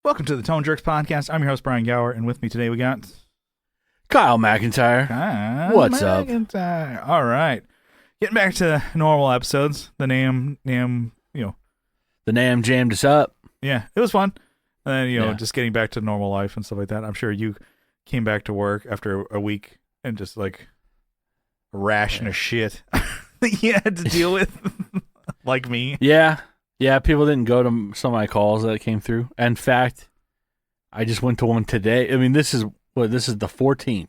Welcome to the Tone Jerks podcast. I'm your host, Brian Gower, and with me today we got Kyle McIntyre. What's up? McIntyre. All right. Getting back to normal episodes. The NAM, The NAM jammed us up. yeah, it was fun. And then, just getting back to normal life and stuff like that. I'm sure you came back to work after a week and just like a ration of shit that you had to deal with, like me. Yeah, people didn't go to some of my calls that came through. In fact, I just went to one today. I mean, this is the 14th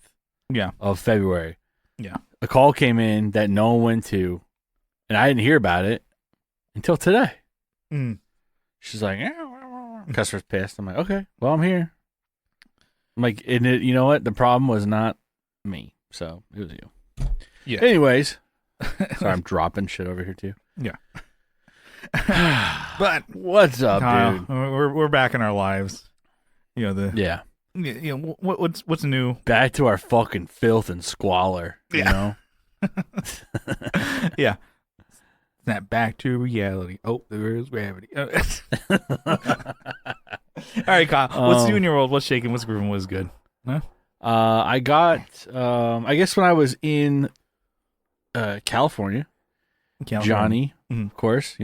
of February. Yeah. A call came in that no one went to, and I didn't hear about it until today. She's like, customer's pissed. I'm like, okay, well, I'm here. I'm like, and you know what? The problem was not me, so it was you. Yeah. Anyways, sorry, I'm dropping shit over here too. Yeah. But what's up, dude? We're back in our lives. What's new? Back to our fucking filth and squalor. You know? Yeah. Snap back to reality. Oh, there is gravity. All right, Kyle. What's new in your world? What's shaking? What's grooving? What's good? Huh? I got. I guess when I was in California, Johnny, of course,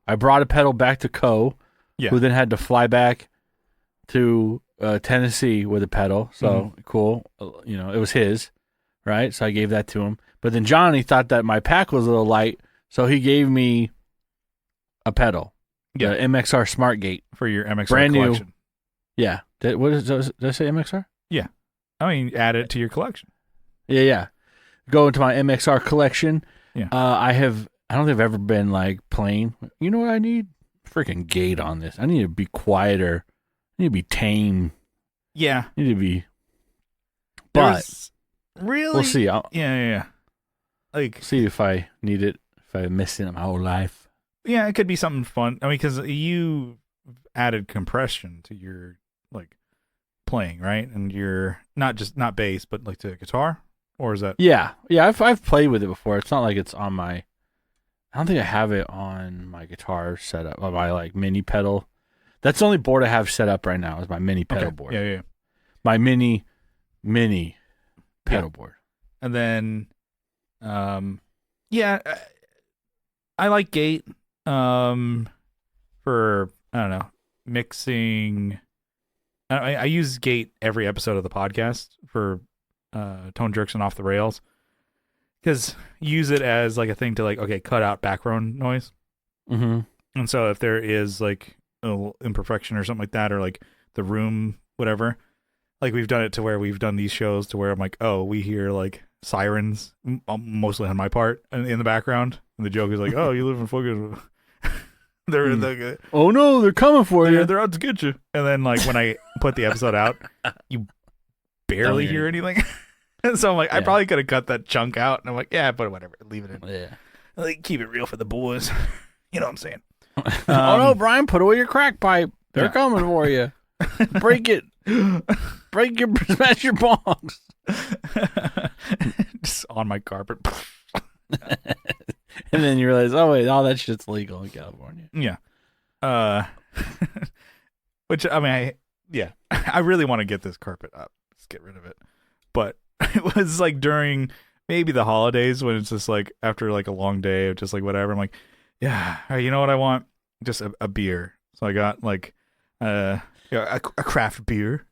I brought a pedal back to Co, who then had to fly back to Tennessee with a pedal. So cool. It was his, right? So I gave that to him. But then Johnny thought that my pack was a little light, so he gave me a pedal. Yeah. The MXR Smart Gate. For your MXR Brand collection. New. Yeah. Did I say MXR? Yeah. I mean, add it to your collection. Yeah. Go into my MXR collection. Yeah. I don't think I've ever been like playing. You know what I need? Freaking gate on this. I need to be quieter. I need to be tame. Yeah. I need to be. But really, we'll see. Yeah. Like, see if I need it. If I miss it in my whole life. Yeah, it could be something fun. I mean, because you added compression to your like playing, right? And you're not bass, but like to guitar, or is that? Yeah. I've played with it before. It's not like it's on my. I don't think I have it on my guitar setup. On my like mini pedal. That's the only board I have set up right now is my mini pedal board. Yeah. My mini pedal board. And then, I like gate for, I don't know, mixing. I use gate every episode of the podcast for Tone Jerks and Off the Rails, because use it as like a thing to like, okay, cut out background noise. Mm-hmm. And so if there is like an imperfection or something like that, or like the room, whatever, like we've done it to where we've done these shows to where I'm like, oh, we hear like sirens, mostly on my part, in the background. And the joke is like, oh, you live in fucking... they're oh no, they're coming for you. They're out to get you. And then like when I put the episode out, you barely hear anything. And so I'm like, I probably could have cut that chunk out. And I'm like, yeah, but whatever, leave it in. Yeah, like keep it real for the boys. You know what I'm saying? Oh no, Brian, put away your crack pipe. They're coming for you. Break it. Smash your bongs. Just on my carpet. And then you realize, oh wait, all that shit's legal in California. Yeah. Which, I mean, I really want to get this carpet up. Just get rid of it. But it was like during maybe the holidays when it's just like after like a long day of just like whatever. I'm like, yeah, you know what I want? Just a beer. So I got like a craft beer.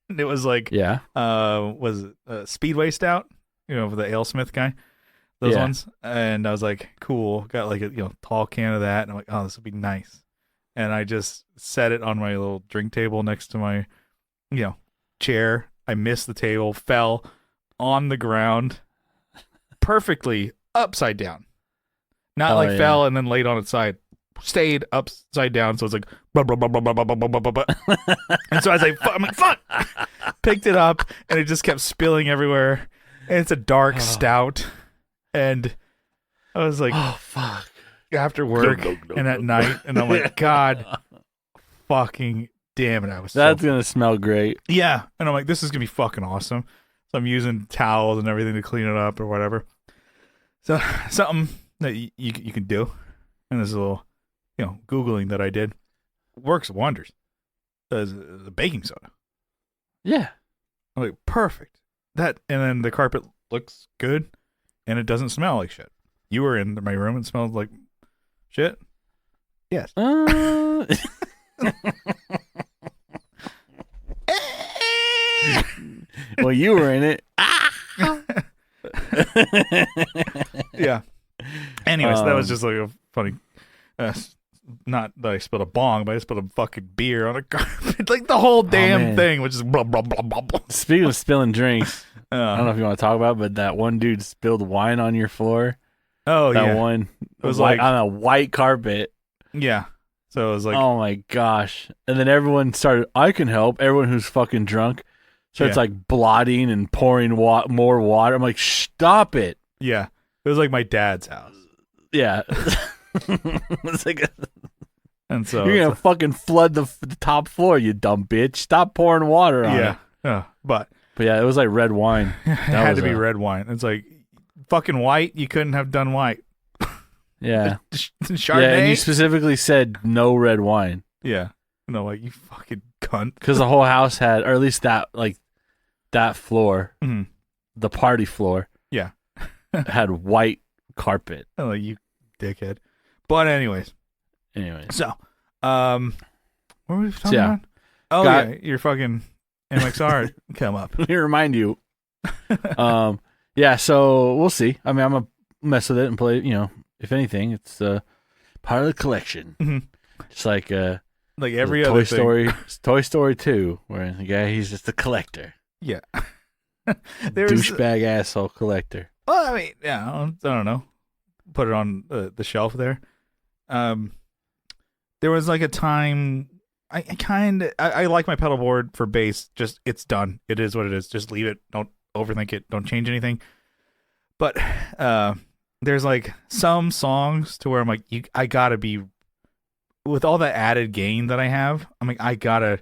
And it was like, was it Speedway Stout? For the AleSmith guy. Those ones. And I was like, cool. Got like a tall can of that. And I'm like, oh, this would be nice. And I just set it on my little drink table next to my, chair. I missed the table, fell on the ground perfectly upside down. Not fell and then laid on its side. Stayed upside down. So it's like, blah, blah, blah, blah, blah, blah, blah, blah, blah. And so I'm like, fuck. Picked it up and it just kept spilling everywhere. And it's a dark stout. And I was like, oh, fuck. After work and at night. And I'm like, God fucking damn it. That's going to smell great. Yeah. And I'm like, this is going to be fucking awesome. So I'm using towels and everything to clean it up or whatever. So something that you can do. And this little, Googling that I did works wonders. the baking soda. Yeah. I'm like, perfect. And then the carpet looks good, and it doesn't smell like shit. You were in my room and smelled like shit. Yes. Well, you were in it. Yeah. Anyways, that was just like a funny. Not that I spilled a bong, but I spilled a fucking beer on a carpet. Like the whole damn thing, which is blah, blah, blah, blah, blah. Speaking of spilling drinks, I don't know if you want to talk about it, but that one dude spilled wine on your floor. Oh, that yeah. one. It was white, like on a white carpet. Yeah. So it was like, oh my gosh. And then everyone started, I can help. Everyone who's fucking drunk starts like blotting and pouring more water. I'm like, stop it. Yeah. It was like my dad's house. Yeah. It's like and so you're going to fucking flood the top floor, you dumb bitch. Stop pouring water on it. Yeah. But yeah, it was like red wine. It had to be red wine. It's like fucking white. You couldn't have done white. Yeah. Chardonnay. Yeah, and you specifically said no red wine. Yeah. No, like you fucking cunt. Because the whole house had, or at least that floor, the party floor. Yeah. had white carpet. Oh, you dickhead. But anyways. So, what were we talking about? Oh, yeah. Your fucking MXR come up. Let me remind you. Yeah, so we'll see. I mean, I'm going to mess with it and play, if anything, it's part of the collection. Just like every other Story, Toy Story 2, where the guy, he's just a collector. Yeah. Douchebag asshole collector. Well, I mean, yeah, I don't know. Put it on the shelf there. There was like a time I like my pedal board for bass. Just it's done. It is what it is. Just leave it. Don't overthink it. Don't change anything. But there's like some songs to where I'm like, I gotta be with all the added gain that I have. I'm like, I gotta,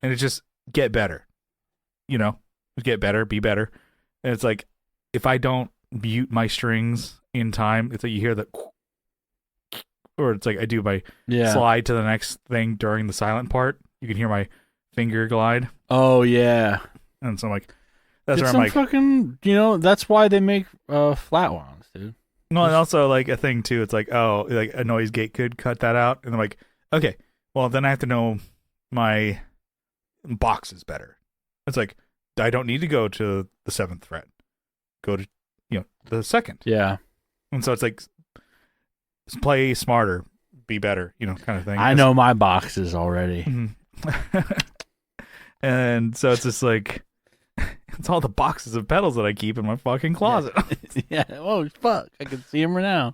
and it just get better. Get better, be better. And it's like, if I don't mute my strings in time, it's like you hear the, or it's like I do my slide to the next thing during the silent part. You can hear my finger glide. Oh yeah. And so I'm like, that's it's where I'm like, fucking, that's why they make flat ones, dude. No, and also like a thing too. It's like, oh, like a noise gate could cut that out, and I'm like, okay, well then I have to know my boxes better. It's like I don't need to go to the 7th fret, go to the 2nd. Yeah, and so it's like play smarter, be better, kind of thing. I know my boxes already, and so it's just like. It's all the boxes of pedals that I keep in my fucking closet. Yeah. Oh, fuck. I can see them right now.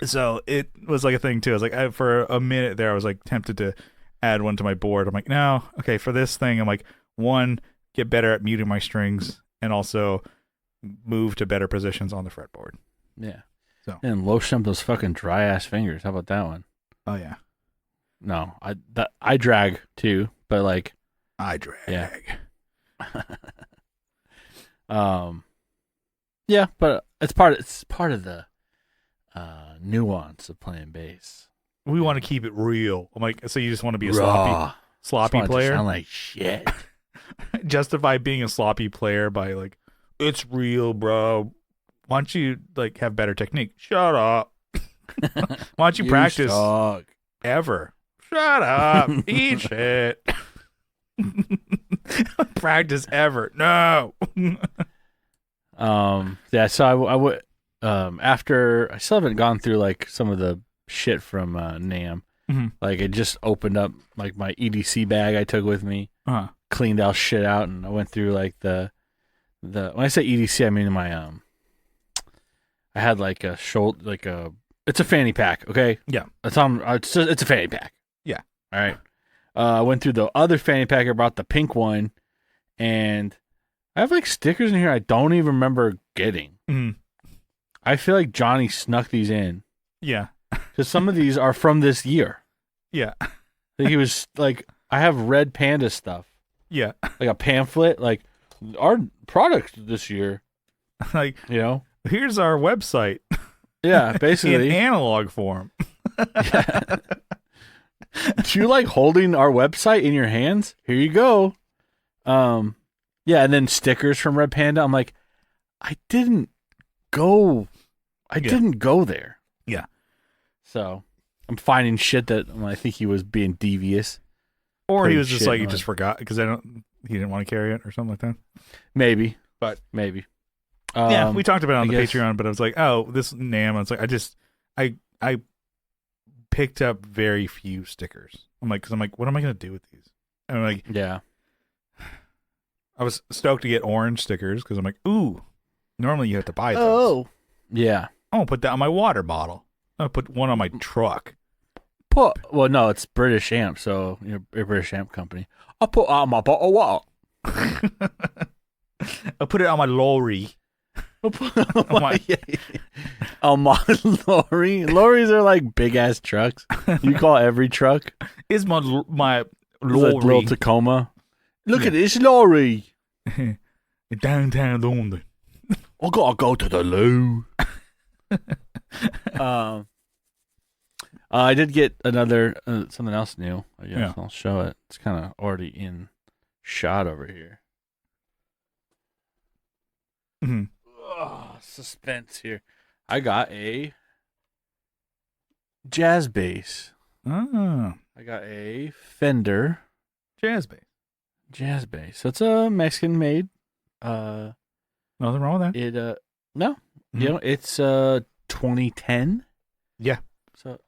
So it was like a thing, too. I was like, for a minute there, I was like tempted to add one to my board. I'm like, no. Okay, for this thing, I'm like, one, get better at muting my strings, and also move to better positions on the fretboard. Yeah. So and lotion up those fucking dry-ass fingers. How about that one? Oh, yeah. No, I drag, too, but like... I drag. Yeah. Yeah, but it's part of the nuance of playing bass. We want to keep it real. I'm like, so you just want to be a sloppy player? player? Sound like shit. Justify being a sloppy player by like, it's real, bro. Why don't you like have better technique? Shut up. Why don't you practice ever? Shut up. Eat shit. Practice ever. No. Yeah, so I would after I still haven't gone through like some of the shit from NAMM. Like it just opened up like my EDC bag I took with me, cleaned out shit out, and I went through like the when I say EDC I mean my I had like a shoulder it's a fanny pack, okay? Yeah. It's a fanny pack. Yeah. All right. I went through the other fanny pack. I brought the pink one, and I have like stickers in here I don't even remember getting. I feel like Johnny snuck these in. Yeah. Because some of these are from this year. Yeah. He was like, I have Red Panda stuff. Yeah. Like a pamphlet, like our products this year. Like, here's our website. Yeah, basically. In analog form. Yeah. Do you like holding our website in your hands? Here you go. Yeah, and then stickers from Red Panda. I'm like, I didn't go there. Yeah. So I'm finding shit that I think he was being devious. Or he was just like, he just forgot because he didn't want to carry it or something like that. Maybe. But maybe. Yeah, we talked about it on the Patreon, but I was like, oh, this NAMM. I was like, I picked up very few stickers. I'm like, what am I going to do with these? And I'm like, yeah. I was stoked to get orange stickers because I'm like, ooh, normally you have to buy those. Oh. Yeah. I'll put that on my water bottle. I'll put one on my truck. Well, no, it's British Amp, so you're a British Amp company. I'll put on my bottle of water. I'll put it on my lorry. On my lorry. Lorries are like big ass trucks. You call every truck. It's my lorry. Little Tacoma. Look at this lorry. Downtown London. I gotta go to the loo. I did get another something else new. I guess I'll show it. It's kind of already in shot over here. Mm-hmm. Oh, suspense here. I got a jazz bass. Oh. I got a Fender jazz bass. Jazz bass. So it's a Mexican made. Nothing wrong with that. It no. Mm-hmm. You know, it's 2010. Yeah. So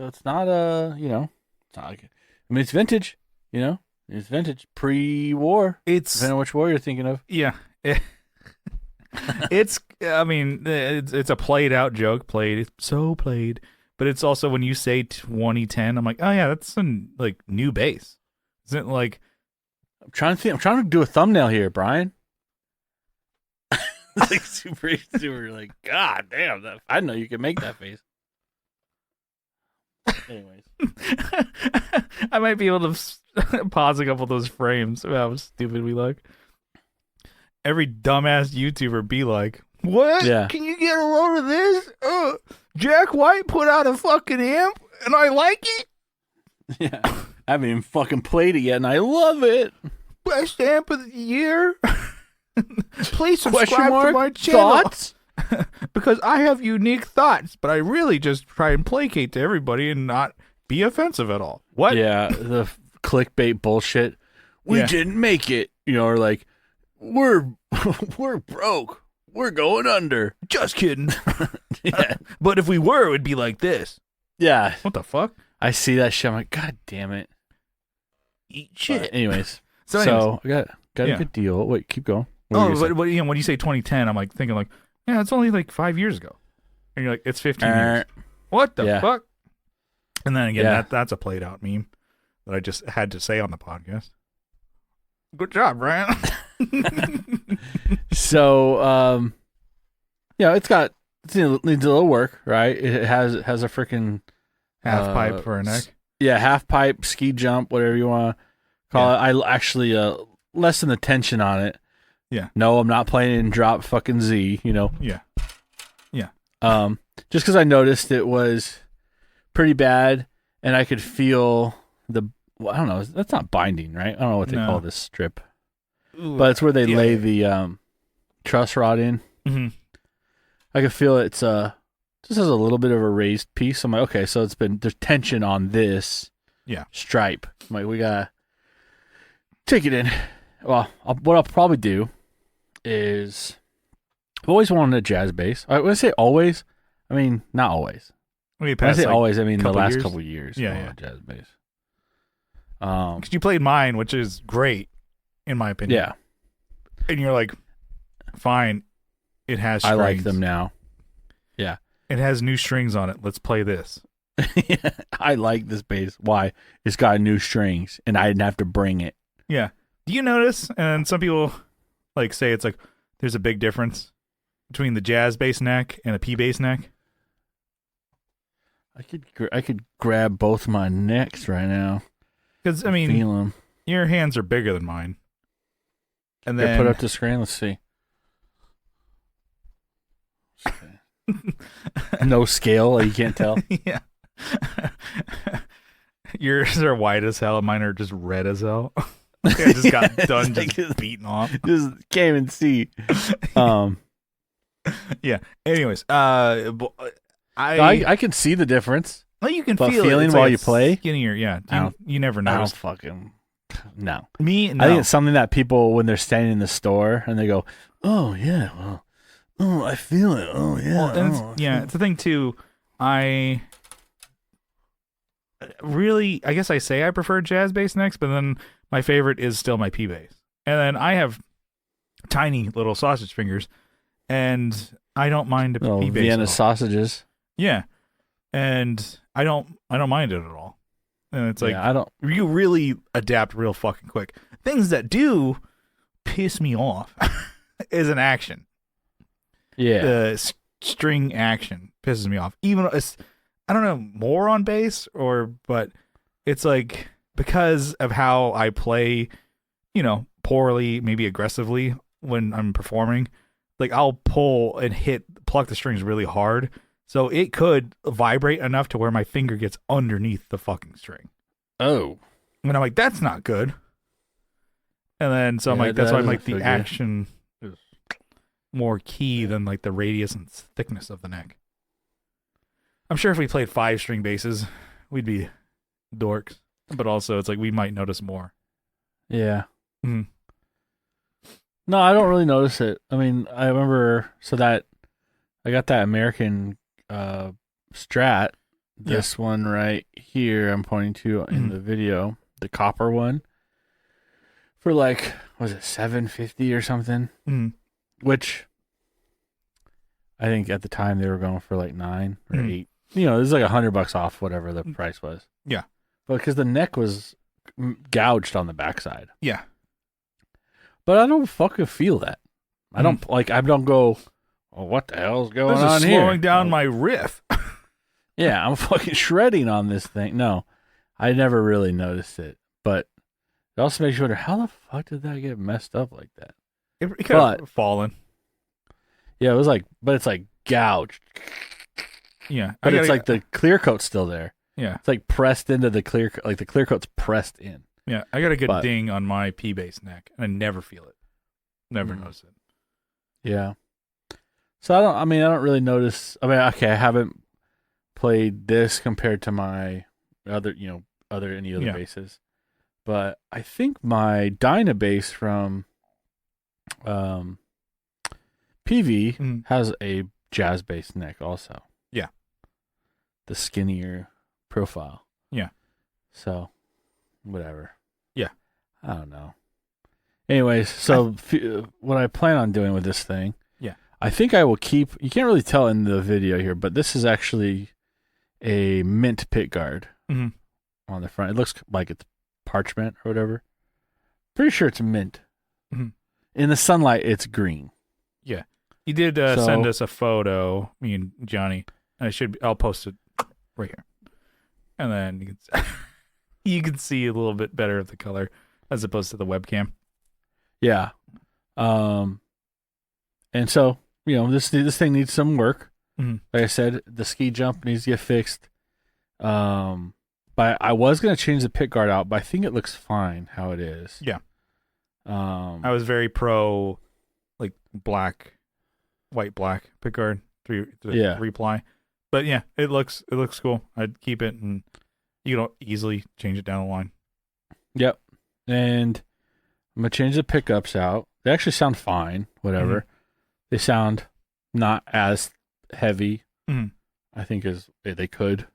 it's not it's not like, I mean, it's vintage, it's vintage pre-war. It's depending on which war you're thinking of. Yeah. It's a played out joke. It's so played, but it's also when you say 2010, I'm like, oh yeah, that's a new bass. Isn't it like? I'm trying to do a thumbnail here, Brian. Like super, like, God damn, I didn't know you could make that face. Anyways, I might be able to pause a couple of those frames of how stupid we look. Every dumbass YouTuber be like, what? Yeah. Can you get a load of this? Jack White put out a fucking amp, and I like it. Yeah, I haven't even fucking played it yet, and I love it. Best amp of the year. Please subscribe to my channel. Thoughts? Because I have unique thoughts, but I really just try and placate to everybody and not be offensive at all. What? Yeah, the clickbait bullshit. We didn't make it. Or like, we're broke. We're going under. Just kidding. Yeah. But if we were, it would be like this. Yeah. What the fuck? I see that shit. I'm like, God damn it. Eat shit. Anyways. So I got a good deal. Wait, keep going. But when you say 2010, I'm like thinking like, yeah, it's only like 5 years ago. And you're like, it's 15 years. What the fuck? And then again, that's a played out meme that I just had to say on the podcast. Good job, Brian. So, it needs a little work, right? It has a freaking half pipe for a neck. Yeah, half pipe, ski jump, whatever you want to call it. I actually lessen the tension on it. Yeah. No, I'm not playing in drop fucking Z, Yeah. Yeah. Just because I noticed it was pretty bad, and I could feel I don't know. That's not binding, right? I don't know what they call this strip. Ooh, but it's where they lay the truss rod in. Mm-hmm. I could feel it's just has a little bit of a raised piece. I'm like, okay, so there's tension on this stripe. I'm like, we gotta take it in. Well, what I'll probably do is I've always wanted a jazz bass. When I say always, I mean not always. When I say always, I mean the last couple years. Yeah. Jazz bass. Because you played mine, which is great, in my opinion. Yeah. And you're like, fine, it has strings. I like them now. Yeah. It has new strings on it. Let's play this. I like this bass. Why? It's got new strings, and I didn't have to bring it. Yeah. Do you notice, and some people say it's like, there's a big difference between the jazz bass neck and a P bass neck? I could grab both my necks right now. Because, I mean, your hands are bigger than mine. And then put up the screen. Let's see. No scale. You can't tell. Yeah. Yours are white as hell, and mine are just red as hell. I just got done just beaten off. Just can't even see. Yeah. Anyways, I can see the difference. Well, you can feel feeling it. while you play. Skinnier, yeah. You never notice. I don't fucking no. Me, no. I think it's something that people when they're standing in the store and they go, "Oh yeah, well, oh I feel it. Oh yeah, well, it's the thing too. I guess I say I prefer jazz bass necks, but then my favorite is still my P bass, and then I have tiny little sausage fingers, and I don't mind a P bass. Vienna sausages. Yeah, and I don't mind it at all. And it's like I don't. You really adapt real fucking quick. Things that do piss me off is an action. Yeah, the string action pisses me off. Even I don't know more on bass but it's like because of how I play, poorly, maybe aggressively when I'm performing. Like I'll pull and pluck the strings really hard. So it could vibrate enough to where my finger gets underneath the fucking string. Oh. And I'm like, that's not good. And then, so I'm like, that's why I'm like, the action is more key than like the radius and thickness of the neck. I'm sure if we played 5-string basses, we'd be dorks. But also, it's like we might notice more. Yeah. Mm-hmm. No, I don't really notice it. I mean, I remember, I got that American Strat, this one right here I'm pointing to in the video, the copper one, for like, was it $750 or something? Which I think at the time they were going for like $9 or $8. It was like $100 off whatever the price was. Yeah. But because the neck was gouged on the backside. Yeah. But I don't fucking feel that. I don't go, well, what the hell's going on here? Slowing down my riff. Yeah, I'm fucking shredding on this thing. No, I never really noticed it. But it also makes you wonder, how the fuck did that get messed up like that? It could have fallen. Yeah, but it's like gouged. Yeah. But it's like the clear coat's still there. Yeah. It's like pressed into the clear coat's pressed in. Yeah, I got a good ding on my P bass neck, and I never feel it. Never notice it. Yeah. So I don't really notice. I mean, okay, I haven't played this compared to my other basses, but I think my Dyna bass from PV has a jazz bass neck also. Yeah. The skinnier profile. Yeah. So, whatever. Yeah. I don't know. Anyways, so what I plan on doing with this thing, I think I will keep, you can't really tell in the video here, but this is actually a mint pick guard on the front. It looks like it's parchment or whatever. Pretty sure it's mint. In the sunlight, it's green. Yeah. You did send us a photo, me and Johnny. I'll post it right here. And then you can see a little bit better of the color as opposed to the webcam. Yeah. And so, this thing needs some work. Like I said, the ski jump needs to get fixed. But I was going to change the pick guard out, but I think it looks fine how it is. Yeah. I was very pro, like, white black pick guard, three ply. But yeah, it looks cool. I'd keep it, and you can easily change it down the line. Yep. And I'm going to change the pickups out. They actually sound fine, whatever. They sound not as heavy, I think, as they could,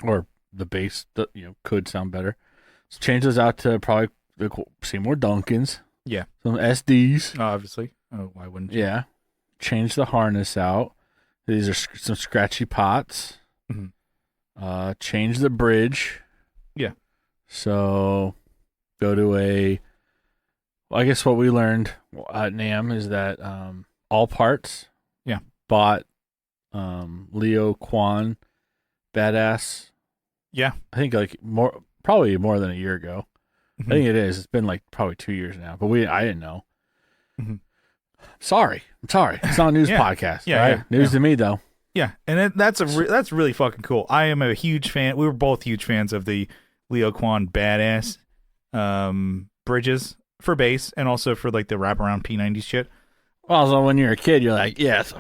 or the bass, could sound better. So change those out to probably see more Duncans. Yeah. Some SDs. Obviously. Oh, why wouldn't you? Yeah. Change the harness out. These are some scratchy pots. Change the bridge. Yeah. So go to I guess what we learned at NAMM is that All Parts bought Leo Kwan Badass. Yeah. I think probably more than a year ago. I think it is. It's been like probably 2 years now, but I didn't know. I'm sorry. It's not a news podcast. Yeah, right? News to me though. Yeah, and that's really fucking cool. I am a huge fan. We were both huge fans of the Leo Kwan Badass bridges for bass and also for like the wraparound P90 shit. Also, when you're a kid, you're like, yeah, it's a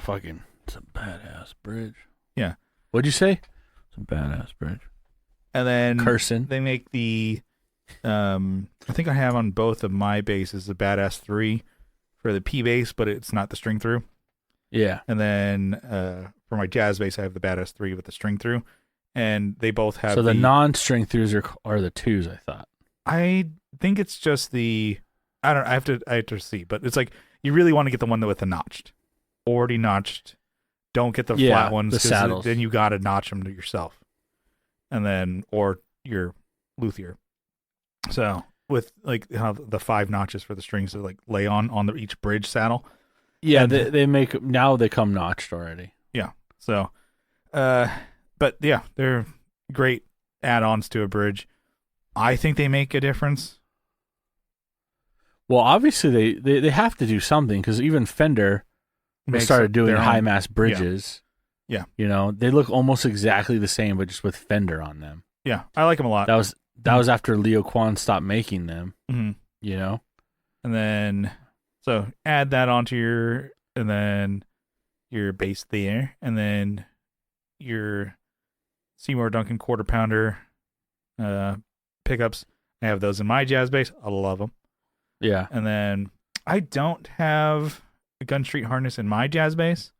badass bridge. Yeah. What'd you say? It's a badass bridge. And then Cursing. They make the, I think I have on both of my basses the Badass 3 for the P bass, but it's not the string through. Yeah. And then for my jazz bass, I have the Badass 3 with the string through. And they both have So the non-string throughs are the 2s, I thought. I think it's just the, I have to see, but it's like, you really want to get the one with the notched. Already notched. Don't get the flat ones. The saddles. Then you got to notch them to yourself. And then, or your luthier. So with like how the 5 notches for the strings to like lay on each bridge saddle. Yeah, they make, now they come notched already. Yeah. So, but yeah, they're great add-ons to a bridge. I think they make a difference. Well, obviously they have to do something because even Fender started doing high mass bridges. Yeah. You know, they look almost exactly the same, but just with Fender on them. Yeah, I like them a lot. That was after Leo Kwan stopped making them. Mm-hmm. You know, and then so add that onto your bass there, and then your Seymour Duncan quarter pounder pickups. I have those in my jazz bass. I love them. Yeah. And then I don't have a Gun Street harness in my jazz bass.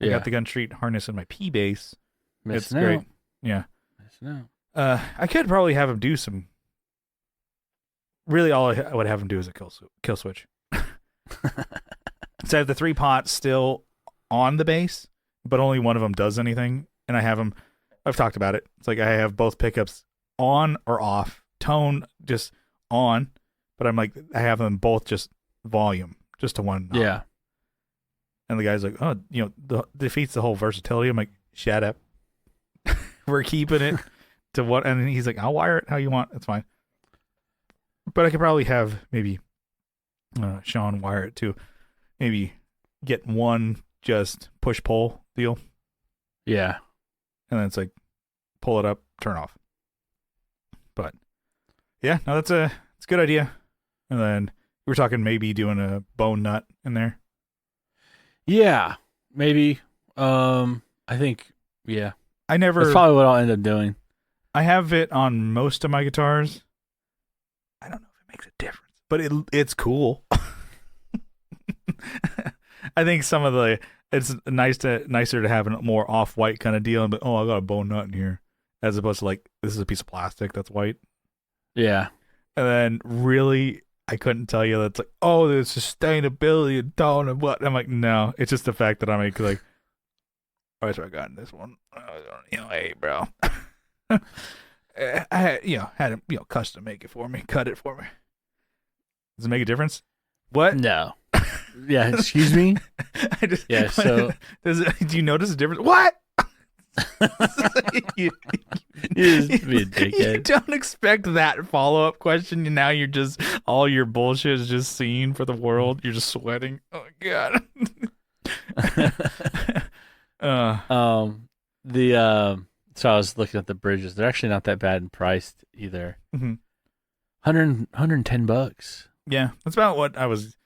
I got the Gun Street harness in my P bass. It's great. Yeah. I could probably have him do some. Really, all I would have him do is a kill switch. So I have the 3 pots still on the bass, but only one of them does anything. And I have them. I've talked about it. It's like I have both pickups on or off, tone just on, but I'm like I have them both just volume, just to one knob. Yeah. And the guy's like, oh, defeats the whole versatility. I'm like, shut up. We're keeping it to what? And he's like, I'll wire it how you want. It's fine. But I could probably have maybe Sean wire it too. Maybe get one just push-pull deal. Yeah. And then it's like, pull it up, turn off. But, yeah, no, it's a good idea. And then we were talking maybe doing a bone nut in there. Yeah, maybe. I think, yeah. That's probably what I'll end up doing. I have it on most of my guitars. I don't know if it makes a difference, but it's cool. I think it's nicer to have a more off-white kind of deal, but I got a bone nut in here, as opposed to like, this is a piece of plastic that's white. Yeah. And then really, I couldn't tell you that's like, oh, the sustainability and tone and what. I'm like, no, it's just the fact that I'm like, oh, that's what I got in this one. Hey, bro. I had him, custom make it for me, cut it for me. Does it make a difference? What? No. Yeah, excuse me? So. Do you notice a difference? What? you don't expect that follow-up question. Now you're just, all your bullshit is just seen for the world. You're just sweating. Oh, God. So I was looking at the bridges. They're actually not that bad in price either. Mm-hmm. $110. Yeah, that's about what I was.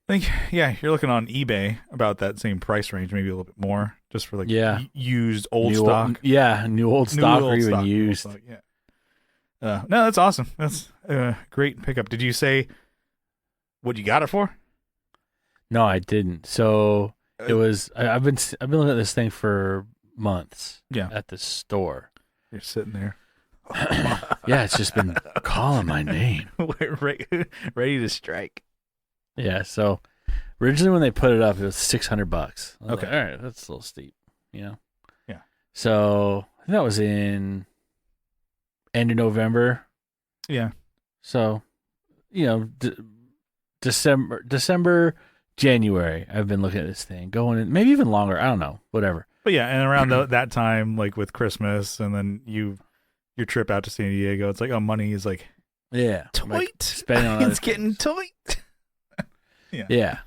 I think, yeah, you're looking on eBay about that same price range, maybe a little bit more, just for like used old stock. New old stock or even used. Stock, yeah. No, that's awesome. That's a great pickup. Did you say what you got it for? No, I didn't. So it was. I've been looking at this thing for months. Yeah. At the store. You're sitting there. Yeah, it's just been calling my name. Ready to strike. Yeah, so originally when they put it up, it was $600. Okay, like, all right, that's a little steep, Yeah. So I think that was in end of November. Yeah. So, December, January, I've been looking at this thing, going in, maybe even longer. I don't know, whatever. But yeah, and around that time, like with Christmas, and then your trip out to San Diego, it's like, oh, money is like, tight. Like spending on it's getting tight. Yeah,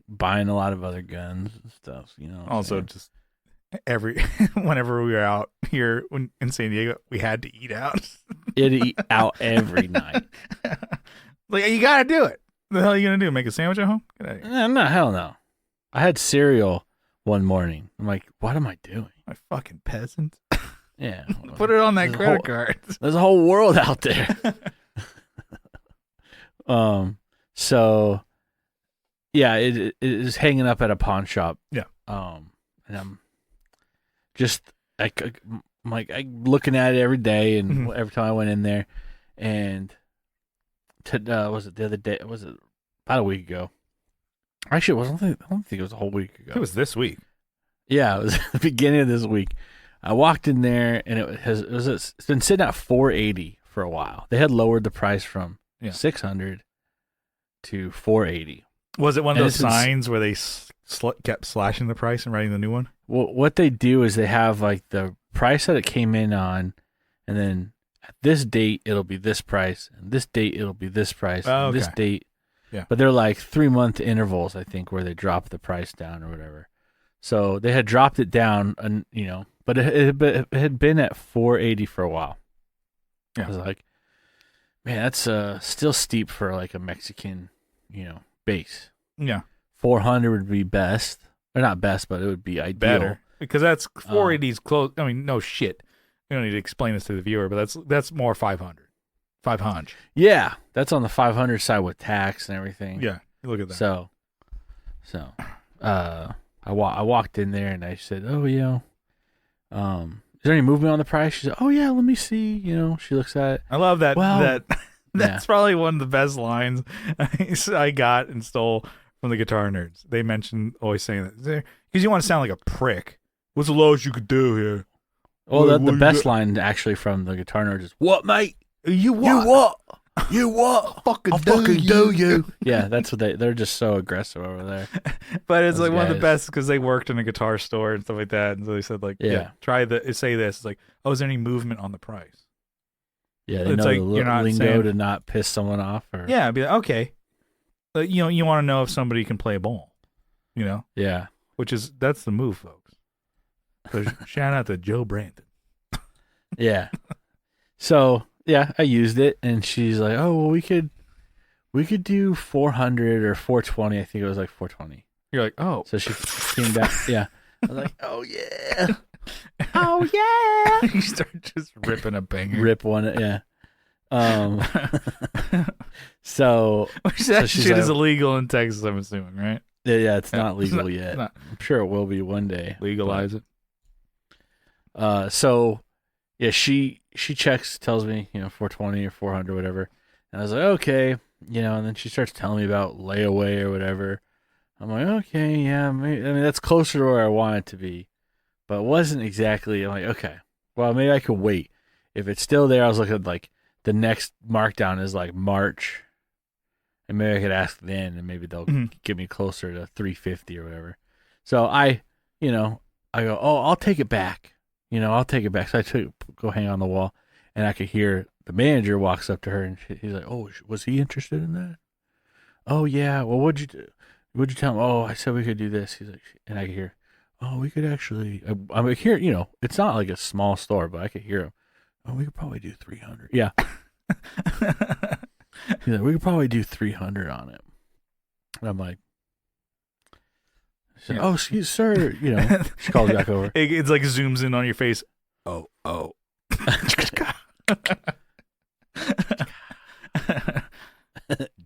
buying a lot of other guns and stuff. Also, just whenever we were out here in San Diego, we had to eat out. You'd eat out every night. Like, you gotta do it. What the hell are you gonna do? Make a sandwich at home? No, hell no. I had cereal one morning. I'm like, what am I doing? My fucking peasant. Yeah. Put it on that credit card. There's a whole world out there. So yeah, it is hanging up at a pawn shop. Yeah. And I'm just I'm looking at it every day, and every time I went in there, and was it the other day? Was it about a week ago? Actually, I don't think it was a whole week ago. It was this week. Yeah, it was the beginning of this week. I walked in there, and it's been sitting at $480 for a while. They had lowered the price from $600 to $480. Was it one of those signs where they kept slashing the price and writing the new one? Well, what they do is they have like the price that it came in on, and then at this date it'll be this price, and this date it'll be this price, and this date. Yeah. But they're like 3-month intervals, I think, where they drop the price down or whatever. So they had dropped it down, and but it had been at $480 for a while. Yeah. I was like, man, that's still steep for like a Mexican, base. Yeah. 400 would be best, or not best, but it would be ideal. Better, because that's 480's close. I mean, no shit. We don't need to explain this to the viewer, but that's more 500. 500. Yeah, that's on the 500 side with tax and everything. Yeah, look at that. So, I walked in there and I said, "Oh, is there any movement on the price?" She said, "Oh yeah, let me see." She looks at it. I love that. Well, that's probably one of the best lines I got and stole from the Guitar Nerds. They mentioned always saying that because you want to sound like a prick. What's the lowest you could do here? Well, the best line actually from the Guitar Nerds is, "What, mate? You what? You what? You what? Fucking I'll fucking do you." Yeah, that's what they're just so aggressive over there. But it's like one of the best because they worked in a guitar store and stuff like that, and so they said like, try say this. It's like, oh, is there any movement on the price? Yeah, they know like, the lingo to not piss someone off. Or yeah, be like, okay, you want to know if somebody can play a ball, Yeah, that's the move, folks. So shout out to Joe Brandon. Yeah. So yeah, I used it, and she's like, "Oh, well, we could do 400 or 420." I think it was like 420. You're like, "Oh." So she came back. Yeah. I was like, "Oh yeah, oh yeah." You start just ripping a banger. Rip one, yeah. So that shit is illegal in Texas, I'm assuming, right? Yeah, it's not legal yet. I'm sure it will be one day. Legalize it. So yeah, she checks, tells me, 420 or 400, whatever. And I was like, okay, and then she starts telling me about layaway or whatever. I'm like, okay, yeah, maybe, I mean, that's closer to where I want it to be, but it wasn't exactly. I'm like, okay, well, maybe I could wait. If it's still there, I was looking at like the next markdown is like March, and maybe I could ask then, and maybe they'll get me closer to 350 or whatever. So I go, oh, I'll take it back. I'll take it back. So I go hang on the wall, and I could hear the manager walks up to her, and he's like, "Oh, was he interested in that?" "Oh yeah. Well, what'd you do? What'd you tell him?" "Oh, I said we could do this." He's like, and I could hear, "Oh, we could actually." I'm like, here, it's not like a small store, but I could hear him. "Oh, we could probably do 300." Yeah. He's like, "We could probably do 300 on it." And I'm like, said, "Oh, excuse, sir." She calls back over. It's like zooms in on your face. Oh.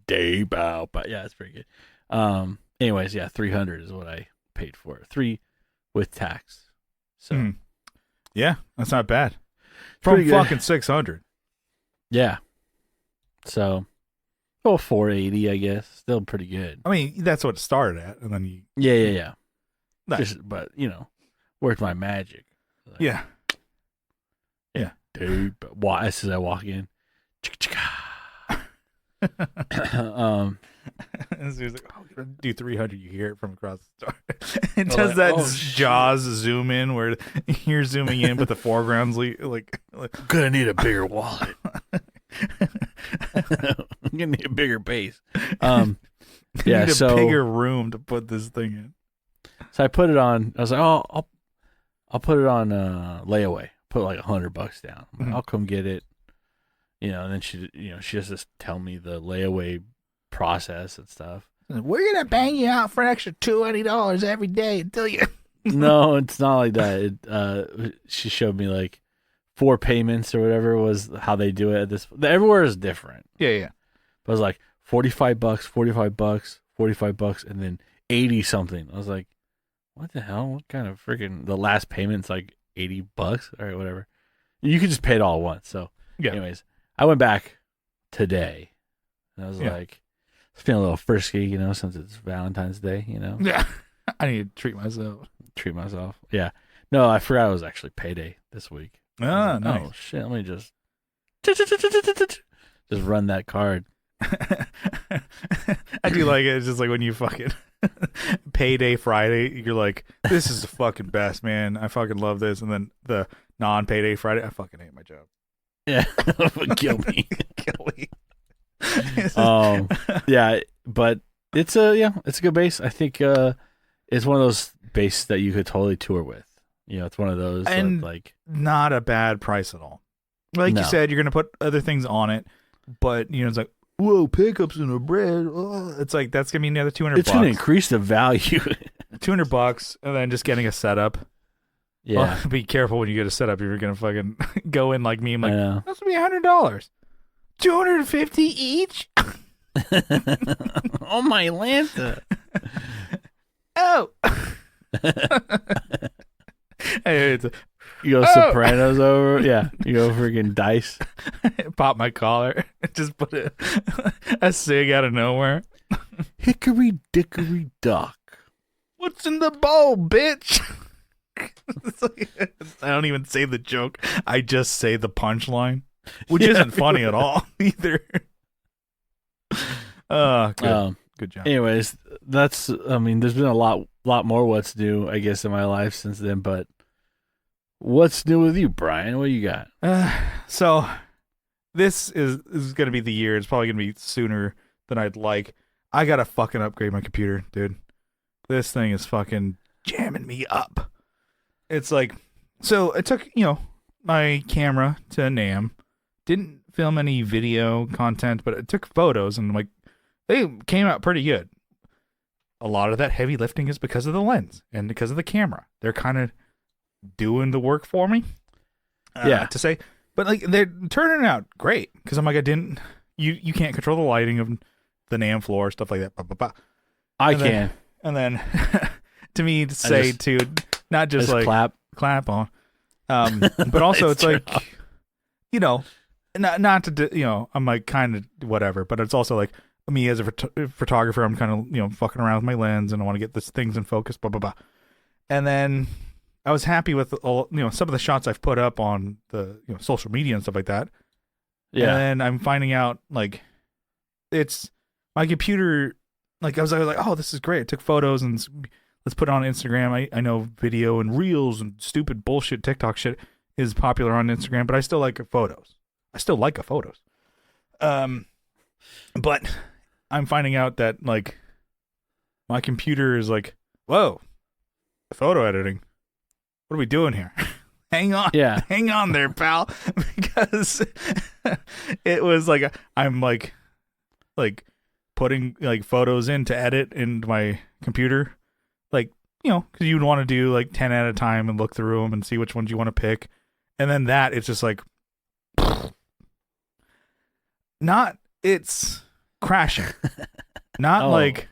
Day bow, but yeah, it's pretty good. Anyways, yeah, 300 is what I paid for it. 3 with tax. So, yeah, that's not bad. From fucking 600. Yeah. So, 480, I guess. Still pretty good. I mean, that's what it started at, and then you. Yeah. Nice. But worked my magic. Like, yeah. Dude, but as soon as I walk in, and so he's like, "Oh, we're gonna do 300." You hear it from across the store. It does that Jaws zoom in where you're zooming in, but the foreground's like gonna need a bigger wallet. I'm gonna need a bigger base. You need a bigger room to put this thing in. So I put it on. I was like, "Oh, I'll put it on layaway. Put like $100 down. Mm-hmm. I'll come get it. And then she has to tell me the layaway process and stuff. We're gonna bang you out for an extra $20 every day until you. No, it's not like that. She showed me like 4 payments or whatever was how they do it. Everywhere is different. Yeah. But it was like $45, $45, and then 80 something. I was like, what the hell? What kind of freaking? The last payment's like $80 or whatever. You could just pay it all at once. So, anyways, I went back today, and I was like, feeling a little frisky, since it's Valentine's Day, Yeah, I need to treat myself. Yeah. No, I forgot it was actually payday this week. Oh, nice. Oh shit! Let me just run that card. I do like it. It's just like when you fucking payday Friday, you're like, this is the fucking best, man. I fucking love this. And then the non-payday Friday, I fucking hate my job. Yeah, kill me. Kill me. Yeah, but it's a good bass. I think it's one of those basses that you could totally tour with. It's one of those and like not a bad price at all. Like you said, you're gonna put other things on it, but it's like, whoa, pickups and a bread. Oh, it's like that's gonna be another $200. It's gonna increase the value. $200, and then just getting a setup. Yeah, well, be careful when you get a setup. If you're gonna fucking go in like me, I'm like, that's gonna be $100, $250 each. Oh my Lanta! Oh. You go Sopranos over, yeah. You go freaking Dice. Pop my collar. Just put a cig out of nowhere. Hickory dickory dock. What's in the bowl, bitch? I don't even say the joke. I just say the punchline, which isn't funny at all either. Good job. Anyways, there's been a lot more what's new, I guess, in my life since then. But what's new with you, Brian? What you got? So this is going to be the year. It's probably going to be sooner than I'd like. I got to fucking upgrade my computer, dude. This thing is fucking jamming me up. It's like, so I took, my camera to NAMM. Didn't film any video content, but I took photos and like, they came out pretty good. A lot of that heavy lifting is because of the lens and because of the camera. They're kind of doing the work for me. To say, but like they're turning out great because I'm like, you can't control the lighting of the NAMM floor, stuff like that. Blah, blah, blah. I can. And then to me to say to not just like clap on, but also it's like, not to, I'm like kind of whatever, but it's also like, me as a photographer, I'm kind of, fucking around with my lens and I want to get things in focus, blah, blah, blah. And then I was happy with all, some of the shots I've put up on the, social media and stuff like that. Yeah. And I'm finding out like it's my computer. Like I was like, oh, this is great. I took photos and let's put it on Instagram. I know video and reels and stupid bullshit TikTok shit is popular on Instagram, but I still like photos. But I'm finding out that like my computer is like, whoa, photo editing. What are we doing here? Hang on. Yeah. Hang on there, pal. Because it was like I'm like putting like photos in to edit into my computer. Like, because you'd want to do like 10 at a time and look through them and see which ones you want to pick. And then it's just like it's crashing. Not like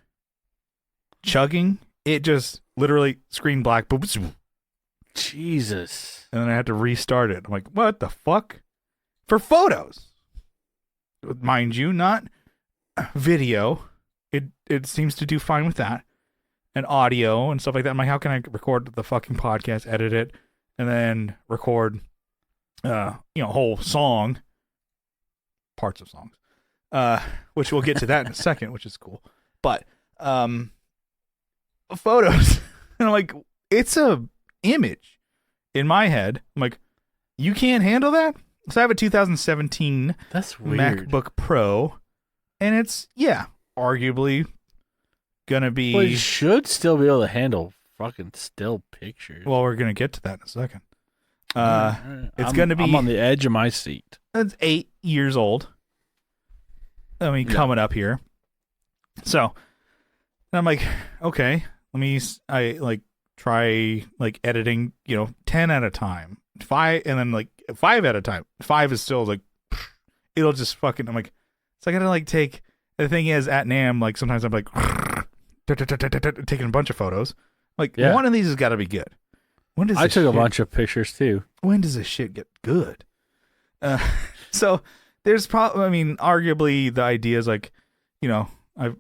chugging. It just literally screen black. Boop. Jesus. And then I had to restart it. I'm like, what the fuck? For photos. Mind you, not video. It seems to do fine with that. And audio and stuff like that. I'm like, how can I record the fucking podcast, edit it, and then record whole song. Parts of songs. Which we'll get to that in a second, which is cool. But photos. And I'm like, it's a image in my head. I'm like, you can't handle that? So I have a 2017 That's weird. MacBook Pro, and it's arguably gonna be. Well, you should still be able to handle fucking still pictures. Well, we're gonna get to that in a second. It's I'm, gonna be. I'm on the edge of my seat. It's 8 years old. I mean, coming up here. So, and I'm like, okay, I like try like editing, 10 at a time, 5, and then like 5 at a time. 5 is still like, it'll just fucking. I'm like, so I gotta like take. The thing is, at NAMM, like sometimes I'm like taking a bunch of photos. Like one of these has got to be good. I took a bunch of pictures too. When does this shit get good? So there's probably, I mean, arguably the idea is like, I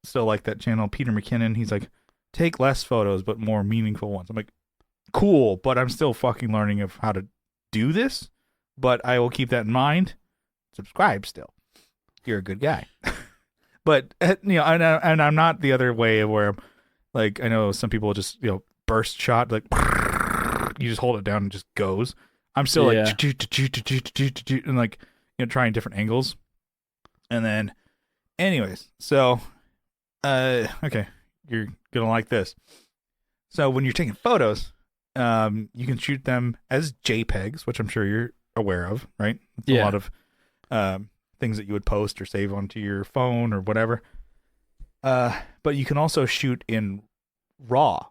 still like that channel, Peter McKinnon. He's like, take less photos but more meaningful ones. I'm like, cool, but I'm still fucking learning of how to do this. But I will keep that in mind. Subscribe still. You're a good guy. But and I'm not the other way where, like, I know some people just burst shot, like you just hold it down and just goes. I'm still like and like trying different angles. And then, anyways, so okay, you're gonna like this. So when you're taking photos, you can shoot them as JPEGs, which I'm sure you're aware of, right? It's a lot of things that you would post or save onto your phone or whatever. But you can also shoot in RAW.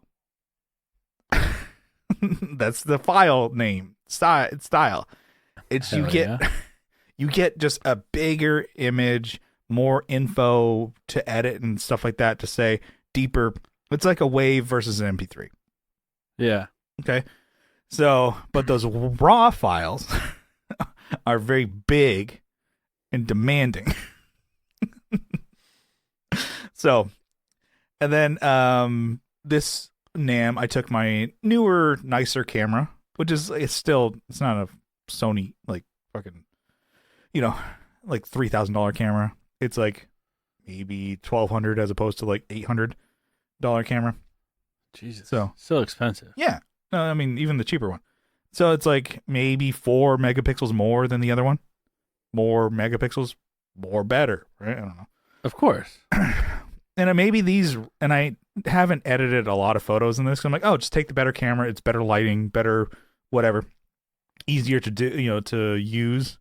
That's the file name style. It's you get just a bigger image, more info to edit and stuff like that, to say deeper. It's like a WAV versus an MP3. Yeah. Okay. So, but those RAW files are very big and demanding. So, and then this NAMM, I took my newer, nicer camera, which is it's not a Sony like fucking like $3,000 camera. It's like maybe $1,200 as opposed to like $800 camera. Jesus, so expensive. Yeah, no, I mean even the cheaper one. So it's like maybe 4 megapixels more than the other one. More megapixels, more better, right? I don't know. Of course. And maybe these, and I haven't edited a lot of photos in this. I'm like, oh, just take the better camera. It's better lighting, better whatever, easier to do, to use.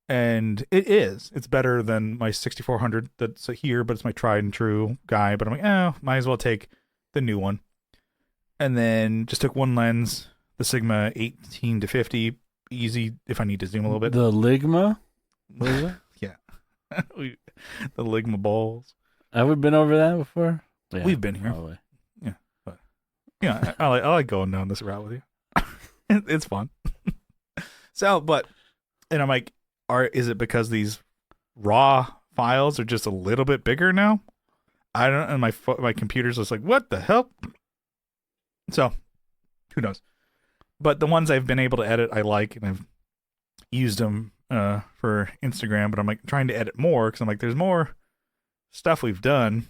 And it is. It's better than my 6400 that's here, but it's my tried and true guy. But I'm like, might as well take the new one. And then just took one lens, the Sigma 18 to 50, easy if I need to zoom a little bit. The Ligma? What is it? Yeah. The Ligma balls. Have we been over that before? Yeah, we've been here. Probably. Yeah. But I like going down this route with you. It's fun. So, and I'm like, is it because these raw files are just a little bit bigger now? I don't, and my computer's just like, what the hell? So, who knows? But the ones I've been able to edit, I like, and I've used them for Instagram. But I'm like trying to edit more because I'm like, there's more stuff we've done,